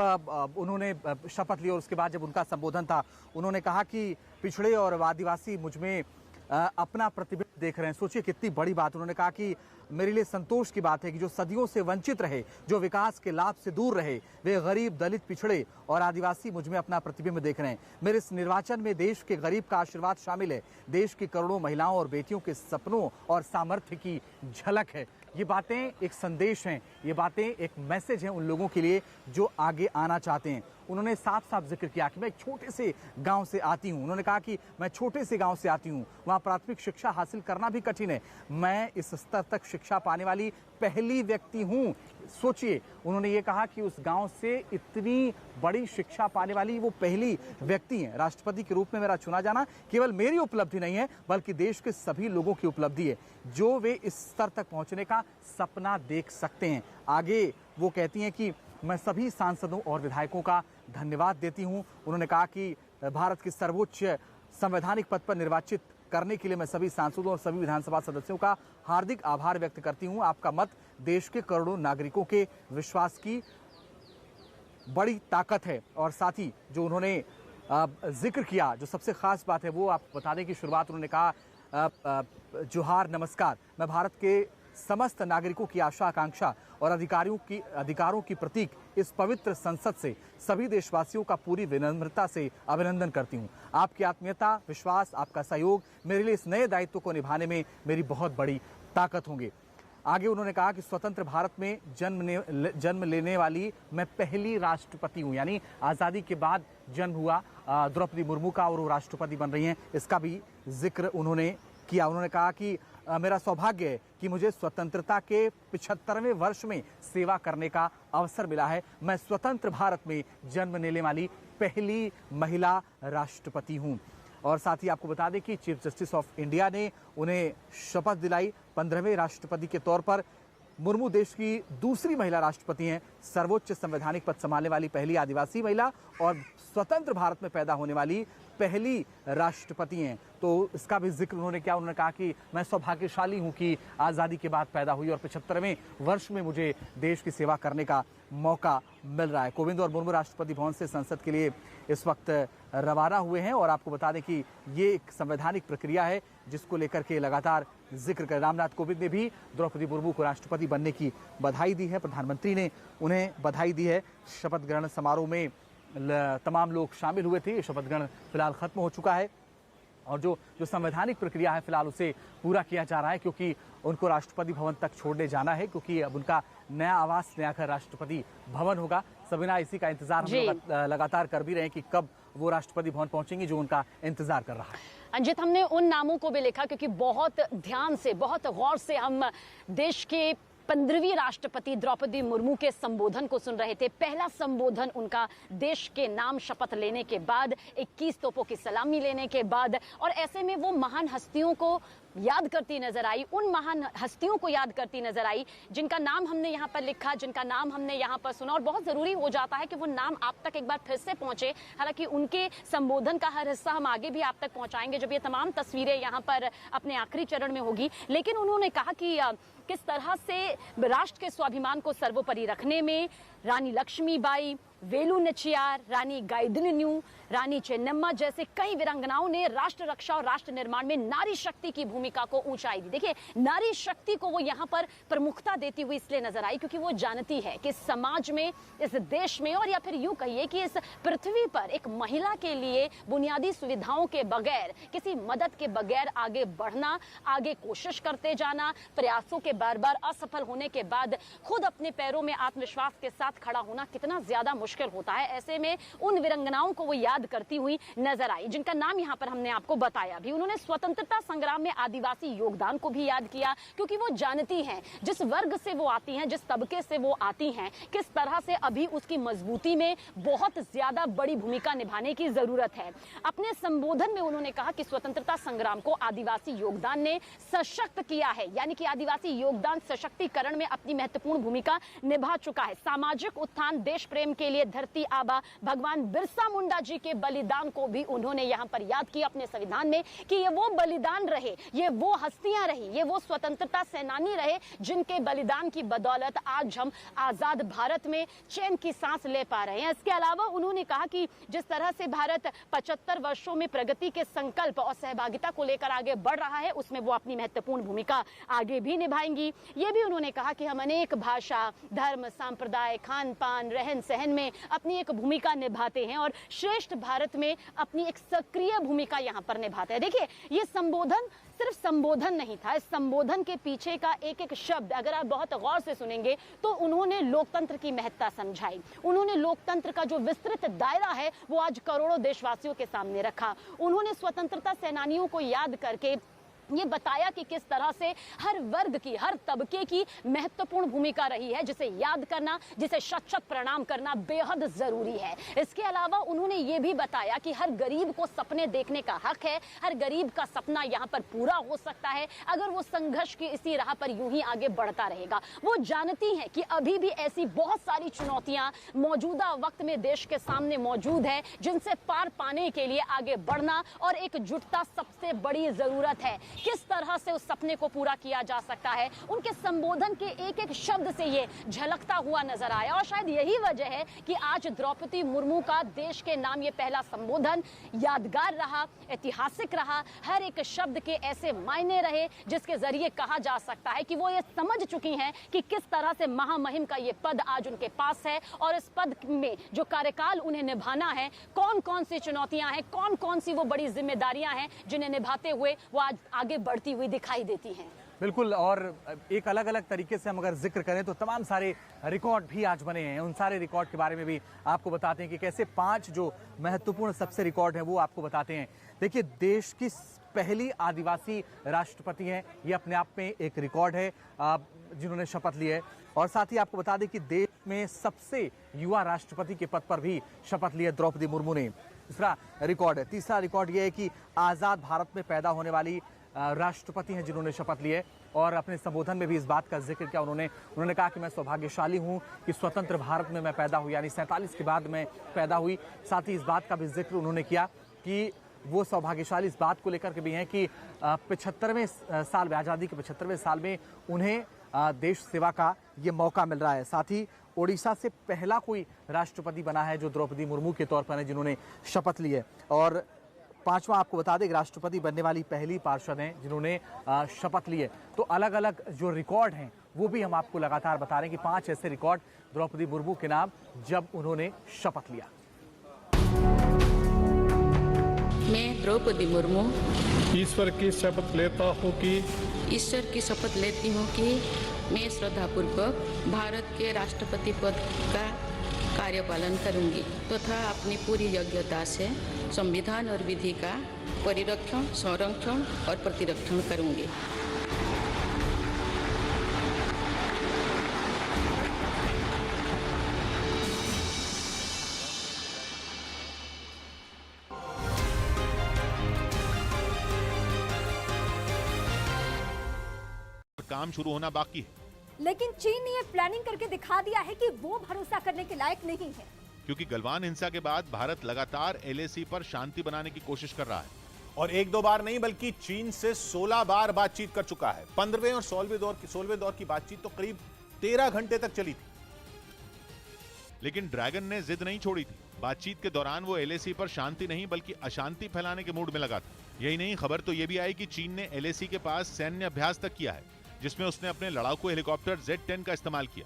Speaker 5: उन्होंने शपथ ली और उसके बाद जब उनका संबोधन था, उन्होंने कहा कि पिछड़े और आदिवासी मुझ में अपना प्रतिबिंब देख रहे हैं। सोचिए कितनी बड़ी बात। उन्होंने कहा कि मेरे लिए संतोष की बात है कि जो सदियों से वंचित रहे, जो विकास के लाभ से दूर रहे, वे गरीब, दलित, पिछड़े और आदिवासी मुझ में अपना प्रतिबिंब देख रहे हैं। मेरे इस निर्वाचन में देश के गरीब का आशीर्वाद शामिल है। देश की करोड़ों महिलाओं और बेटियों के सपनों और सामर्थ्य की झलक है। ये बातें एक संदेश हैं, ये बातें एक मैसेज हैं उन लोगों के लिए जो आगे आना चाहते हैं। उन्होंने साफ साफ जिक्र किया कि मैं एक छोटे से गांव से आती हूं। उन्होंने कहा कि मैं छोटे से गांव से आती हूं, वहां प्राथमिक शिक्षा हासिल करना भी कठिन है। मैं इस स्तर तक शिक्षा पाने वाली पहली व्यक्ति हूं। सोचिए, उन्होंने ये कहा कि उस गांव से इतनी बड़ी शिक्षा पाने वाली वो पहली व्यक्ति हैं। राष्ट्रपति के रूप में मेरा चुना जाना केवल मेरी उपलब्धि नहीं है, बल्कि देश के सभी लोगों की उपलब्धि है जो वे इस स्तर तक पहुंचने का सपना देख सकते हैं। आगे वो कहती हैं कि मैं सभी सांसदों और विधायकों का धन्यवाद देती हूं। उन्होंने कहा कि भारत के सर्वोच्च संवैधानिक पद पर निर्वाचित करने के लिए मैं सभी सांसदों और सभी विधानसभा सदस्यों का हार्दिक आभार व्यक्त करती हूं। आपका मत देश के करोड़ों नागरिकों के विश्वास की बड़ी ताकत है। और साथ ही जो उन्होंने जिक्र किया, जो सबसे खास बात है वो आप बताने की शुरुआत, उन्होंने कहा जोहार नमस्कार, मैं भारत के समस्त नागरिकों की आशा आकांक्षा और अधिकारों की प्रतीक इस पवित्र संसद से सभी देशवासियों का पूरी विनम्रता से अभिनंदन करती हूं। आपकी आत्मीयता, विश्वास, आपका सहयोग मेरे लिए इस नए दायित्व को निभाने में मेरी बहुत बड़ी ताकत होंगे। आगे उन्होंने कहा कि स्वतंत्र भारत में जन्म लेने वाली मैं पहली राष्ट्रपति हूं, यानी आज़ादी के बाद जन्म हुआ द्रौपदी मुर्मू का और वो राष्ट्रपति बन रही हैं, इसका भी जिक्र उन्होंने किया। उन्होंने कहा कि मेरा सौभाग्य है कि मुझे स्वतंत्रता के 75वें वर्ष में सेवा करने का अवसर मिला है। मैं स्वतंत्र भारत में जन्म लेने वाली पहली महिला राष्ट्रपति हूं। और साथ ही आपको बता दें कि चीफ जस्टिस ऑफ इंडिया ने उन्हें शपथ दिलाई। 15वें राष्ट्रपति के तौर पर मुर्मू देश की दूसरी महिला राष्ट्रपति हैं, सर्वोच्च संवैधानिक पद संभालने वाली पहली आदिवासी महिला और स्वतंत्र भारत में पैदा होने वाली पहली राष्ट्रपति हैं। तो इसका भी जिक्र उन्होंने किया। उन्होंने कहा कि मैं सौभाग्यशाली हूं कि आज़ादी के बाद पैदा हुई और 75वें वर्ष में मुझे देश की सेवा करने का मौका मिल रहा है। कोविंद और मुर्मू राष्ट्रपति भवन से संसद के लिए इस वक्त रवाना हुए हैं और आपको बता दें कि ये एक संवैधानिक प्रक्रिया है जिसको लेकर के लगातार जिक्र कर रामनाथ कोविंद ने भी द्रौपदी मुर्मू को राष्ट्रपति बनने की बधाई दी है। प्रधानमंत्री ने उन्हें बधाई दी है। शपथ ग्रहण समारोह में तमाम लोग शामिल हुए थे। शपथ ग्रहण फिलहाल खत्म हो चुका है और जो संवैधानिक प्रक्रिया है फिलहाल उसे पूरा किया जा रहा है, क्योंकि उनको राष्ट्रपति भवन तक छोड़ने जाना है, क्योंकि अब उनका नया आवास, नया घर राष्ट्रपति भवन होगा। सबीना, इसी का इंतजार हम लोग लगातार कर भी रहे हैं कि कब वो राष्ट्रपति भवन पहुंचेंगी, जो उनका इंतजार कर रहा है।
Speaker 4: अंजित, हमने उन नामों को भी लिखा क्योंकि बहुत ध्यान से, बहुत गौर से हम देश के 15वीं राष्ट्रपति द्रौपदी मुर्मू के संबोधन को सुन रहे थे। पहला संबोधन उनका देश के नाम शपथ लेने के बाद, 21 तोपों की सलामी लेने के बाद, और ऐसे में वो महान हस्तियों को याद करती नजर आई, उन महान हस्तियों को याद करती नजर आई जिनका नाम हमने यहाँ पर लिखा, जिनका नाम हमने यहाँ पर सुना। और बहुत जरूरी हो जाता है कि वो नाम आप तक एक बार फिर से पहुंचे। हालांकि उनके संबोधन का हर हिस्सा हम आगे भी आप तक पहुंचाएंगे जब ये तमाम तस्वीरें यहाँ पर अपने आखिरी चरण में होगी। लेकिन उन्होंने कहा कि किस तरह से राष्ट्र के स्वाभिमान को सर्वोपरि रखने में रानी लक्ष्मीबाई, वेलु नचियार, रानी गाइदिन्यू, रानी चेन्नम्मा जैसे कई वीरांगनाओं ने राष्ट्र रक्षा और राष्ट्र निर्माण में नारी शक्ति की भूमिका को ऊंचाई दी। देखिए, नारी शक्ति को वो यहाँ पर प्रमुखता देती हुई इसलिए नजर आई क्योंकि वो जानती है कि समाज में, इस देश में, और या फिर यूं कहिए कि इस पृथ्वी पर एक महिला के लिए बुनियादी सुविधाओं के बगैर, किसी मदद के बगैर आगे बढ़ना, आगे कोशिश करते जाना, प्रयासों के बार बार असफल होने के बाद खुद अपने पैरों में आत्मविश्वास के साथ खड़ा होना कितना ज्यादा मुश्किल होता है। ऐसे में उन वीरांगनाओं को वो याद करती हुई नजर आई, जिनका नाम यहाँ पर हमने आपको बताया भी। उन्होंने स्वतंत्रता संग्राम में आदिवासी योगदान को भी याद किया, क्योंकि वो जानती हैं जिस वर्ग से वो आती हैं, जिस तबके से वो आती हैं, किस तरह से अभी उसकी मजबूती में बहुत ज्यादा बड़ी भूमिका निभाने की जरूरत है। अपने संबोधन में उन्होंने कहा कि स्वतंत्रता संग्राम को आदिवासी योगदान ने सशक्त किया है, यानी कि आदिवासी योगदान सशक्तिकरण में अपनी महत्वपूर्ण भूमिका निभा चुका है। सामाजिक उत्थान, देश प्रेम के लिए लिए धरती आबा भगवान बिरसा मुंडा जी के बलिदान को भी उन्होंने यहाँ पर याद किया अपने संविधान में कि ये वो बलिदान रहे, ये वो हस्तियां रही, ये वो स्वतंत्रता सेनानी रहे जिनके बलिदान की बदौलत आज हम आजाद भारत में चैन की सांस ले पा रहे हैं। इसके अलावा उन्होंने कहा कि जिस तरह से भारत 75 वर्षों में प्रगति के संकल्प और सहभागिता को लेकर आगे बढ़ रहा है, उसमें वो अपनी महत्वपूर्ण भूमिका आगे भी निभाएंगी। ये भी उन्होंने कहा कि हम अनेक भाषा, धर्म, संप्रदाय, खान पान, रहन सहन में अपनी एक भूमिका निभाते हैं और श्रेष्ठ भारत में अपनी एक सक्रिय भूमिका यहाँ पर निभाते हैं। देखिए, ये संबोधन सिर्फ संबोधन नहीं था, इस संबोधन के पीछे का एक एक शब्द अगर आप बहुत गौर से सुनेंगे तो उन्होंने लोकतंत्र की महत्ता समझाई। उन्होंने लोकतंत्र का जो विस्तृत दायरा है वो आज करोड़ों देशवासियों के सामने रखा। उन्होंने स्वतंत्रता सेनानियों को याद करके ये बताया कि किस तरह से हर वर्ग की, हर तबके की महत्वपूर्ण भूमिका रही है, जिसे याद करना, जिसे शत शत प्रणाम करना बेहद जरूरी है। इसके अलावा उन्होंने ये भी बताया कि हर गरीब को सपने देखने का हक है, हर गरीब का सपना यहाँ पर पूरा हो सकता है अगर वो संघर्ष की इसी राह पर यूं ही आगे बढ़ता रहेगा। वो जानती हैं कि अभी भी ऐसी बहुत सारी चुनौतियां मौजूदा वक्त में देश के सामने मौजूद है, जिनसे पार पाने के लिए आगे बढ़ना और एकजुटता सबसे बड़ी जरूरत है। किस तरह से उस सपने को पूरा किया जा सकता है, उनके संबोधन के एक एक शब्द से ये झलकता हुआ नजर आया। और शायद यही वजह है कि आज द्रौपदी मुर्मू का देश के नाम ये पहला संबोधन यादगार रहा, ऐतिहासिक रहा। हर एक शब्द के ऐसे मायने रहे जिसके जरिए कहा जा सकता है कि वो ये समझ चुकी हैं कि किस तरह से महामहिम का ये पद आज उनके पास है और इस पद में जो कार्यकाल उन्हें निभाना है, कौन कौन सी चुनौतियां हैं, कौन कौन सी वो बड़ी जिम्मेदारियां हैं जिन्हें निभाते हुए वो आज आगे बढ़ती हुई दिखाई देती हैं।
Speaker 5: बिल्कुल, और एक अलग अलग तरीके से हम अगर जिक्र करें तो तमाम सारे रिकॉर्ड भी आज बने हैं। उन सारे रिकॉर्ड के बारे में भी आपको बताते हैं कि कैसे 5 जो महत्वपूर्ण सबसे रिकॉर्ड हैं वो आपको बताते हैं। देखिए, देश की पहली आदिवासी राष्ट्रपति हैं, ये अपने आप में एक रिकॉर्ड है जिन्होंने शपथ ली है। और साथ ही आपको बता दें कि देश में सबसे युवा राष्ट्रपति के पद पर भी शपथ ली है द्रौपदी मुर्मू ने। दूसरा रिकॉर्ड है। तीसरा रिकॉर्ड ये है कि आज़ाद भारत में पैदा होने वाली राष्ट्रपति हैं जिन्होंने शपथ ली है। और अपने संबोधन में भी इस बात का जिक्र किया उन्होंने कहा कि मैं सौभाग्यशाली हूं कि स्वतंत्र भारत में मैं पैदा हुई, यानी 47 के बाद मैं पैदा हुई। साथ ही इस बात का भी जिक्र उन्होंने किया कि वो सौभाग्यशाली इस बात को लेकर के भी हैं कि 75वें साल में, आज़ादी के 75वें साल में उन्हें देश सेवा का ये मौका मिल रहा है। साथ ही ओडिशा से पहला कोई राष्ट्रपति बना है जो द्रौपदी मुर्मू के तौर पर है जिन्होंने शपथ ली है। और 5वां आपको बता दें, राष्ट्रपति बनने वाली पहली पार्षद हैं जिन्होंने शपथ ली है। तो अलग अलग जो रिकॉर्ड हैं वो भी हम आपको लगातार बता रहे हैं कि 5 ऐसे रिकॉर्ड द्रौपदी मुर्मू के नाम जब उन्होंने शपथ लिया।
Speaker 2: मैं द्रौपदी मुर्मू
Speaker 6: ईश्वर की शपथ लेता हूँ कि
Speaker 2: ईश्वर की शपथ लेती हूँ कि मैं श्रद्धापूर्वक भारत के राष्ट्रपति पद का कार्यपालन करूंगी तथा अपनी पूरी योग्यता से संविधान और विधि का परिरक्षण, संरक्षण और प्रतिरक्षण करूंगी।
Speaker 7: काम शुरू होना बाकी है,
Speaker 8: लेकिन चीन ने ये प्लानिंग करके दिखा दिया है कि वो भरोसा करने के लायक नहीं है,
Speaker 7: क्योंकि गलवान हिंसा के बाद भारत लगातार LAC पर शांति बनाने की कोशिश कर रहा है।
Speaker 9: और 1-2 बार नहीं बल्कि चीन से 16 बार बातचीत कर चुका है। 15वें और 16वें दौर की बातचीत तो करीब 13 घंटे तक चली थी।
Speaker 7: लेकिन ड्रैगन ने जिद नहीं छोड़ी थी। बातचीत के दौरान वो LAC पर शांति नहीं बल्कि अशांति फैलाने के मूड में लगा था। यही नहीं, खबर तो ये भी आई कि चीन ने LAC के पास सैन्य अभ्यास तक किया है जिसमें उसने अपने लड़ाकू हेलीकॉप्टर Z-10 का इस्तेमाल किया।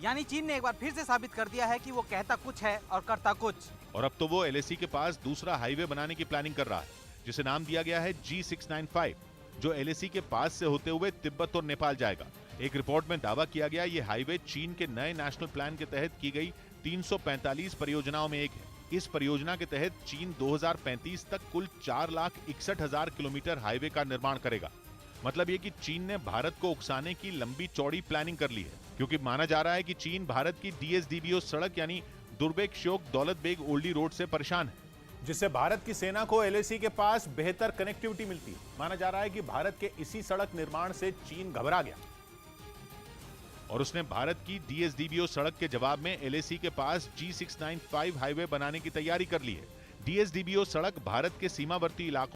Speaker 10: यानी चीन ने एक बार फिर से साबित कर दिया है कि वो कहता कुछ है और करता कुछ।
Speaker 7: और अब तो वो LAC के पास दूसरा हाईवे बनाने की प्लानिंग कर रहा है जिसे नाम दिया गया है G695, जो LAC के पास से होते हुए तिब्बत और नेपाल जाएगा। एक रिपोर्ट में दावा किया गया ये हाईवे चीन के नए नेशनल प्लान के तहत की गई 345 परियोजनाओं में एक है। इस परियोजना के तहत चीन 2035 तक कुल 4,61,000 किलोमीटर हाईवे का निर्माण करेगा। मतलब ये कि चीन ने भारत को उकसाने की लंबी चौड़ी प्लानिंग कर ली है, क्योंकि माना जा रहा है कि चीन भारत की DSDBO सड़क यानी दुर्बेक श्योक दौलत बेग ओल्डी रोड से परेशान है,
Speaker 9: जिससे भारत की सेना को LAC के पास बेहतर कनेक्टिविटी मिलती है। माना जा रहा है कि भारत के इसी सड़क निर्माण से चीन घबरा गया।
Speaker 7: और उसने भारत की DSDBO सड़क के जवाब में LAC के पास G695 हाईवे बनाने की तैयारी कर ली है। DSDBO सड़क भारत के सीमावर्ती इलाकों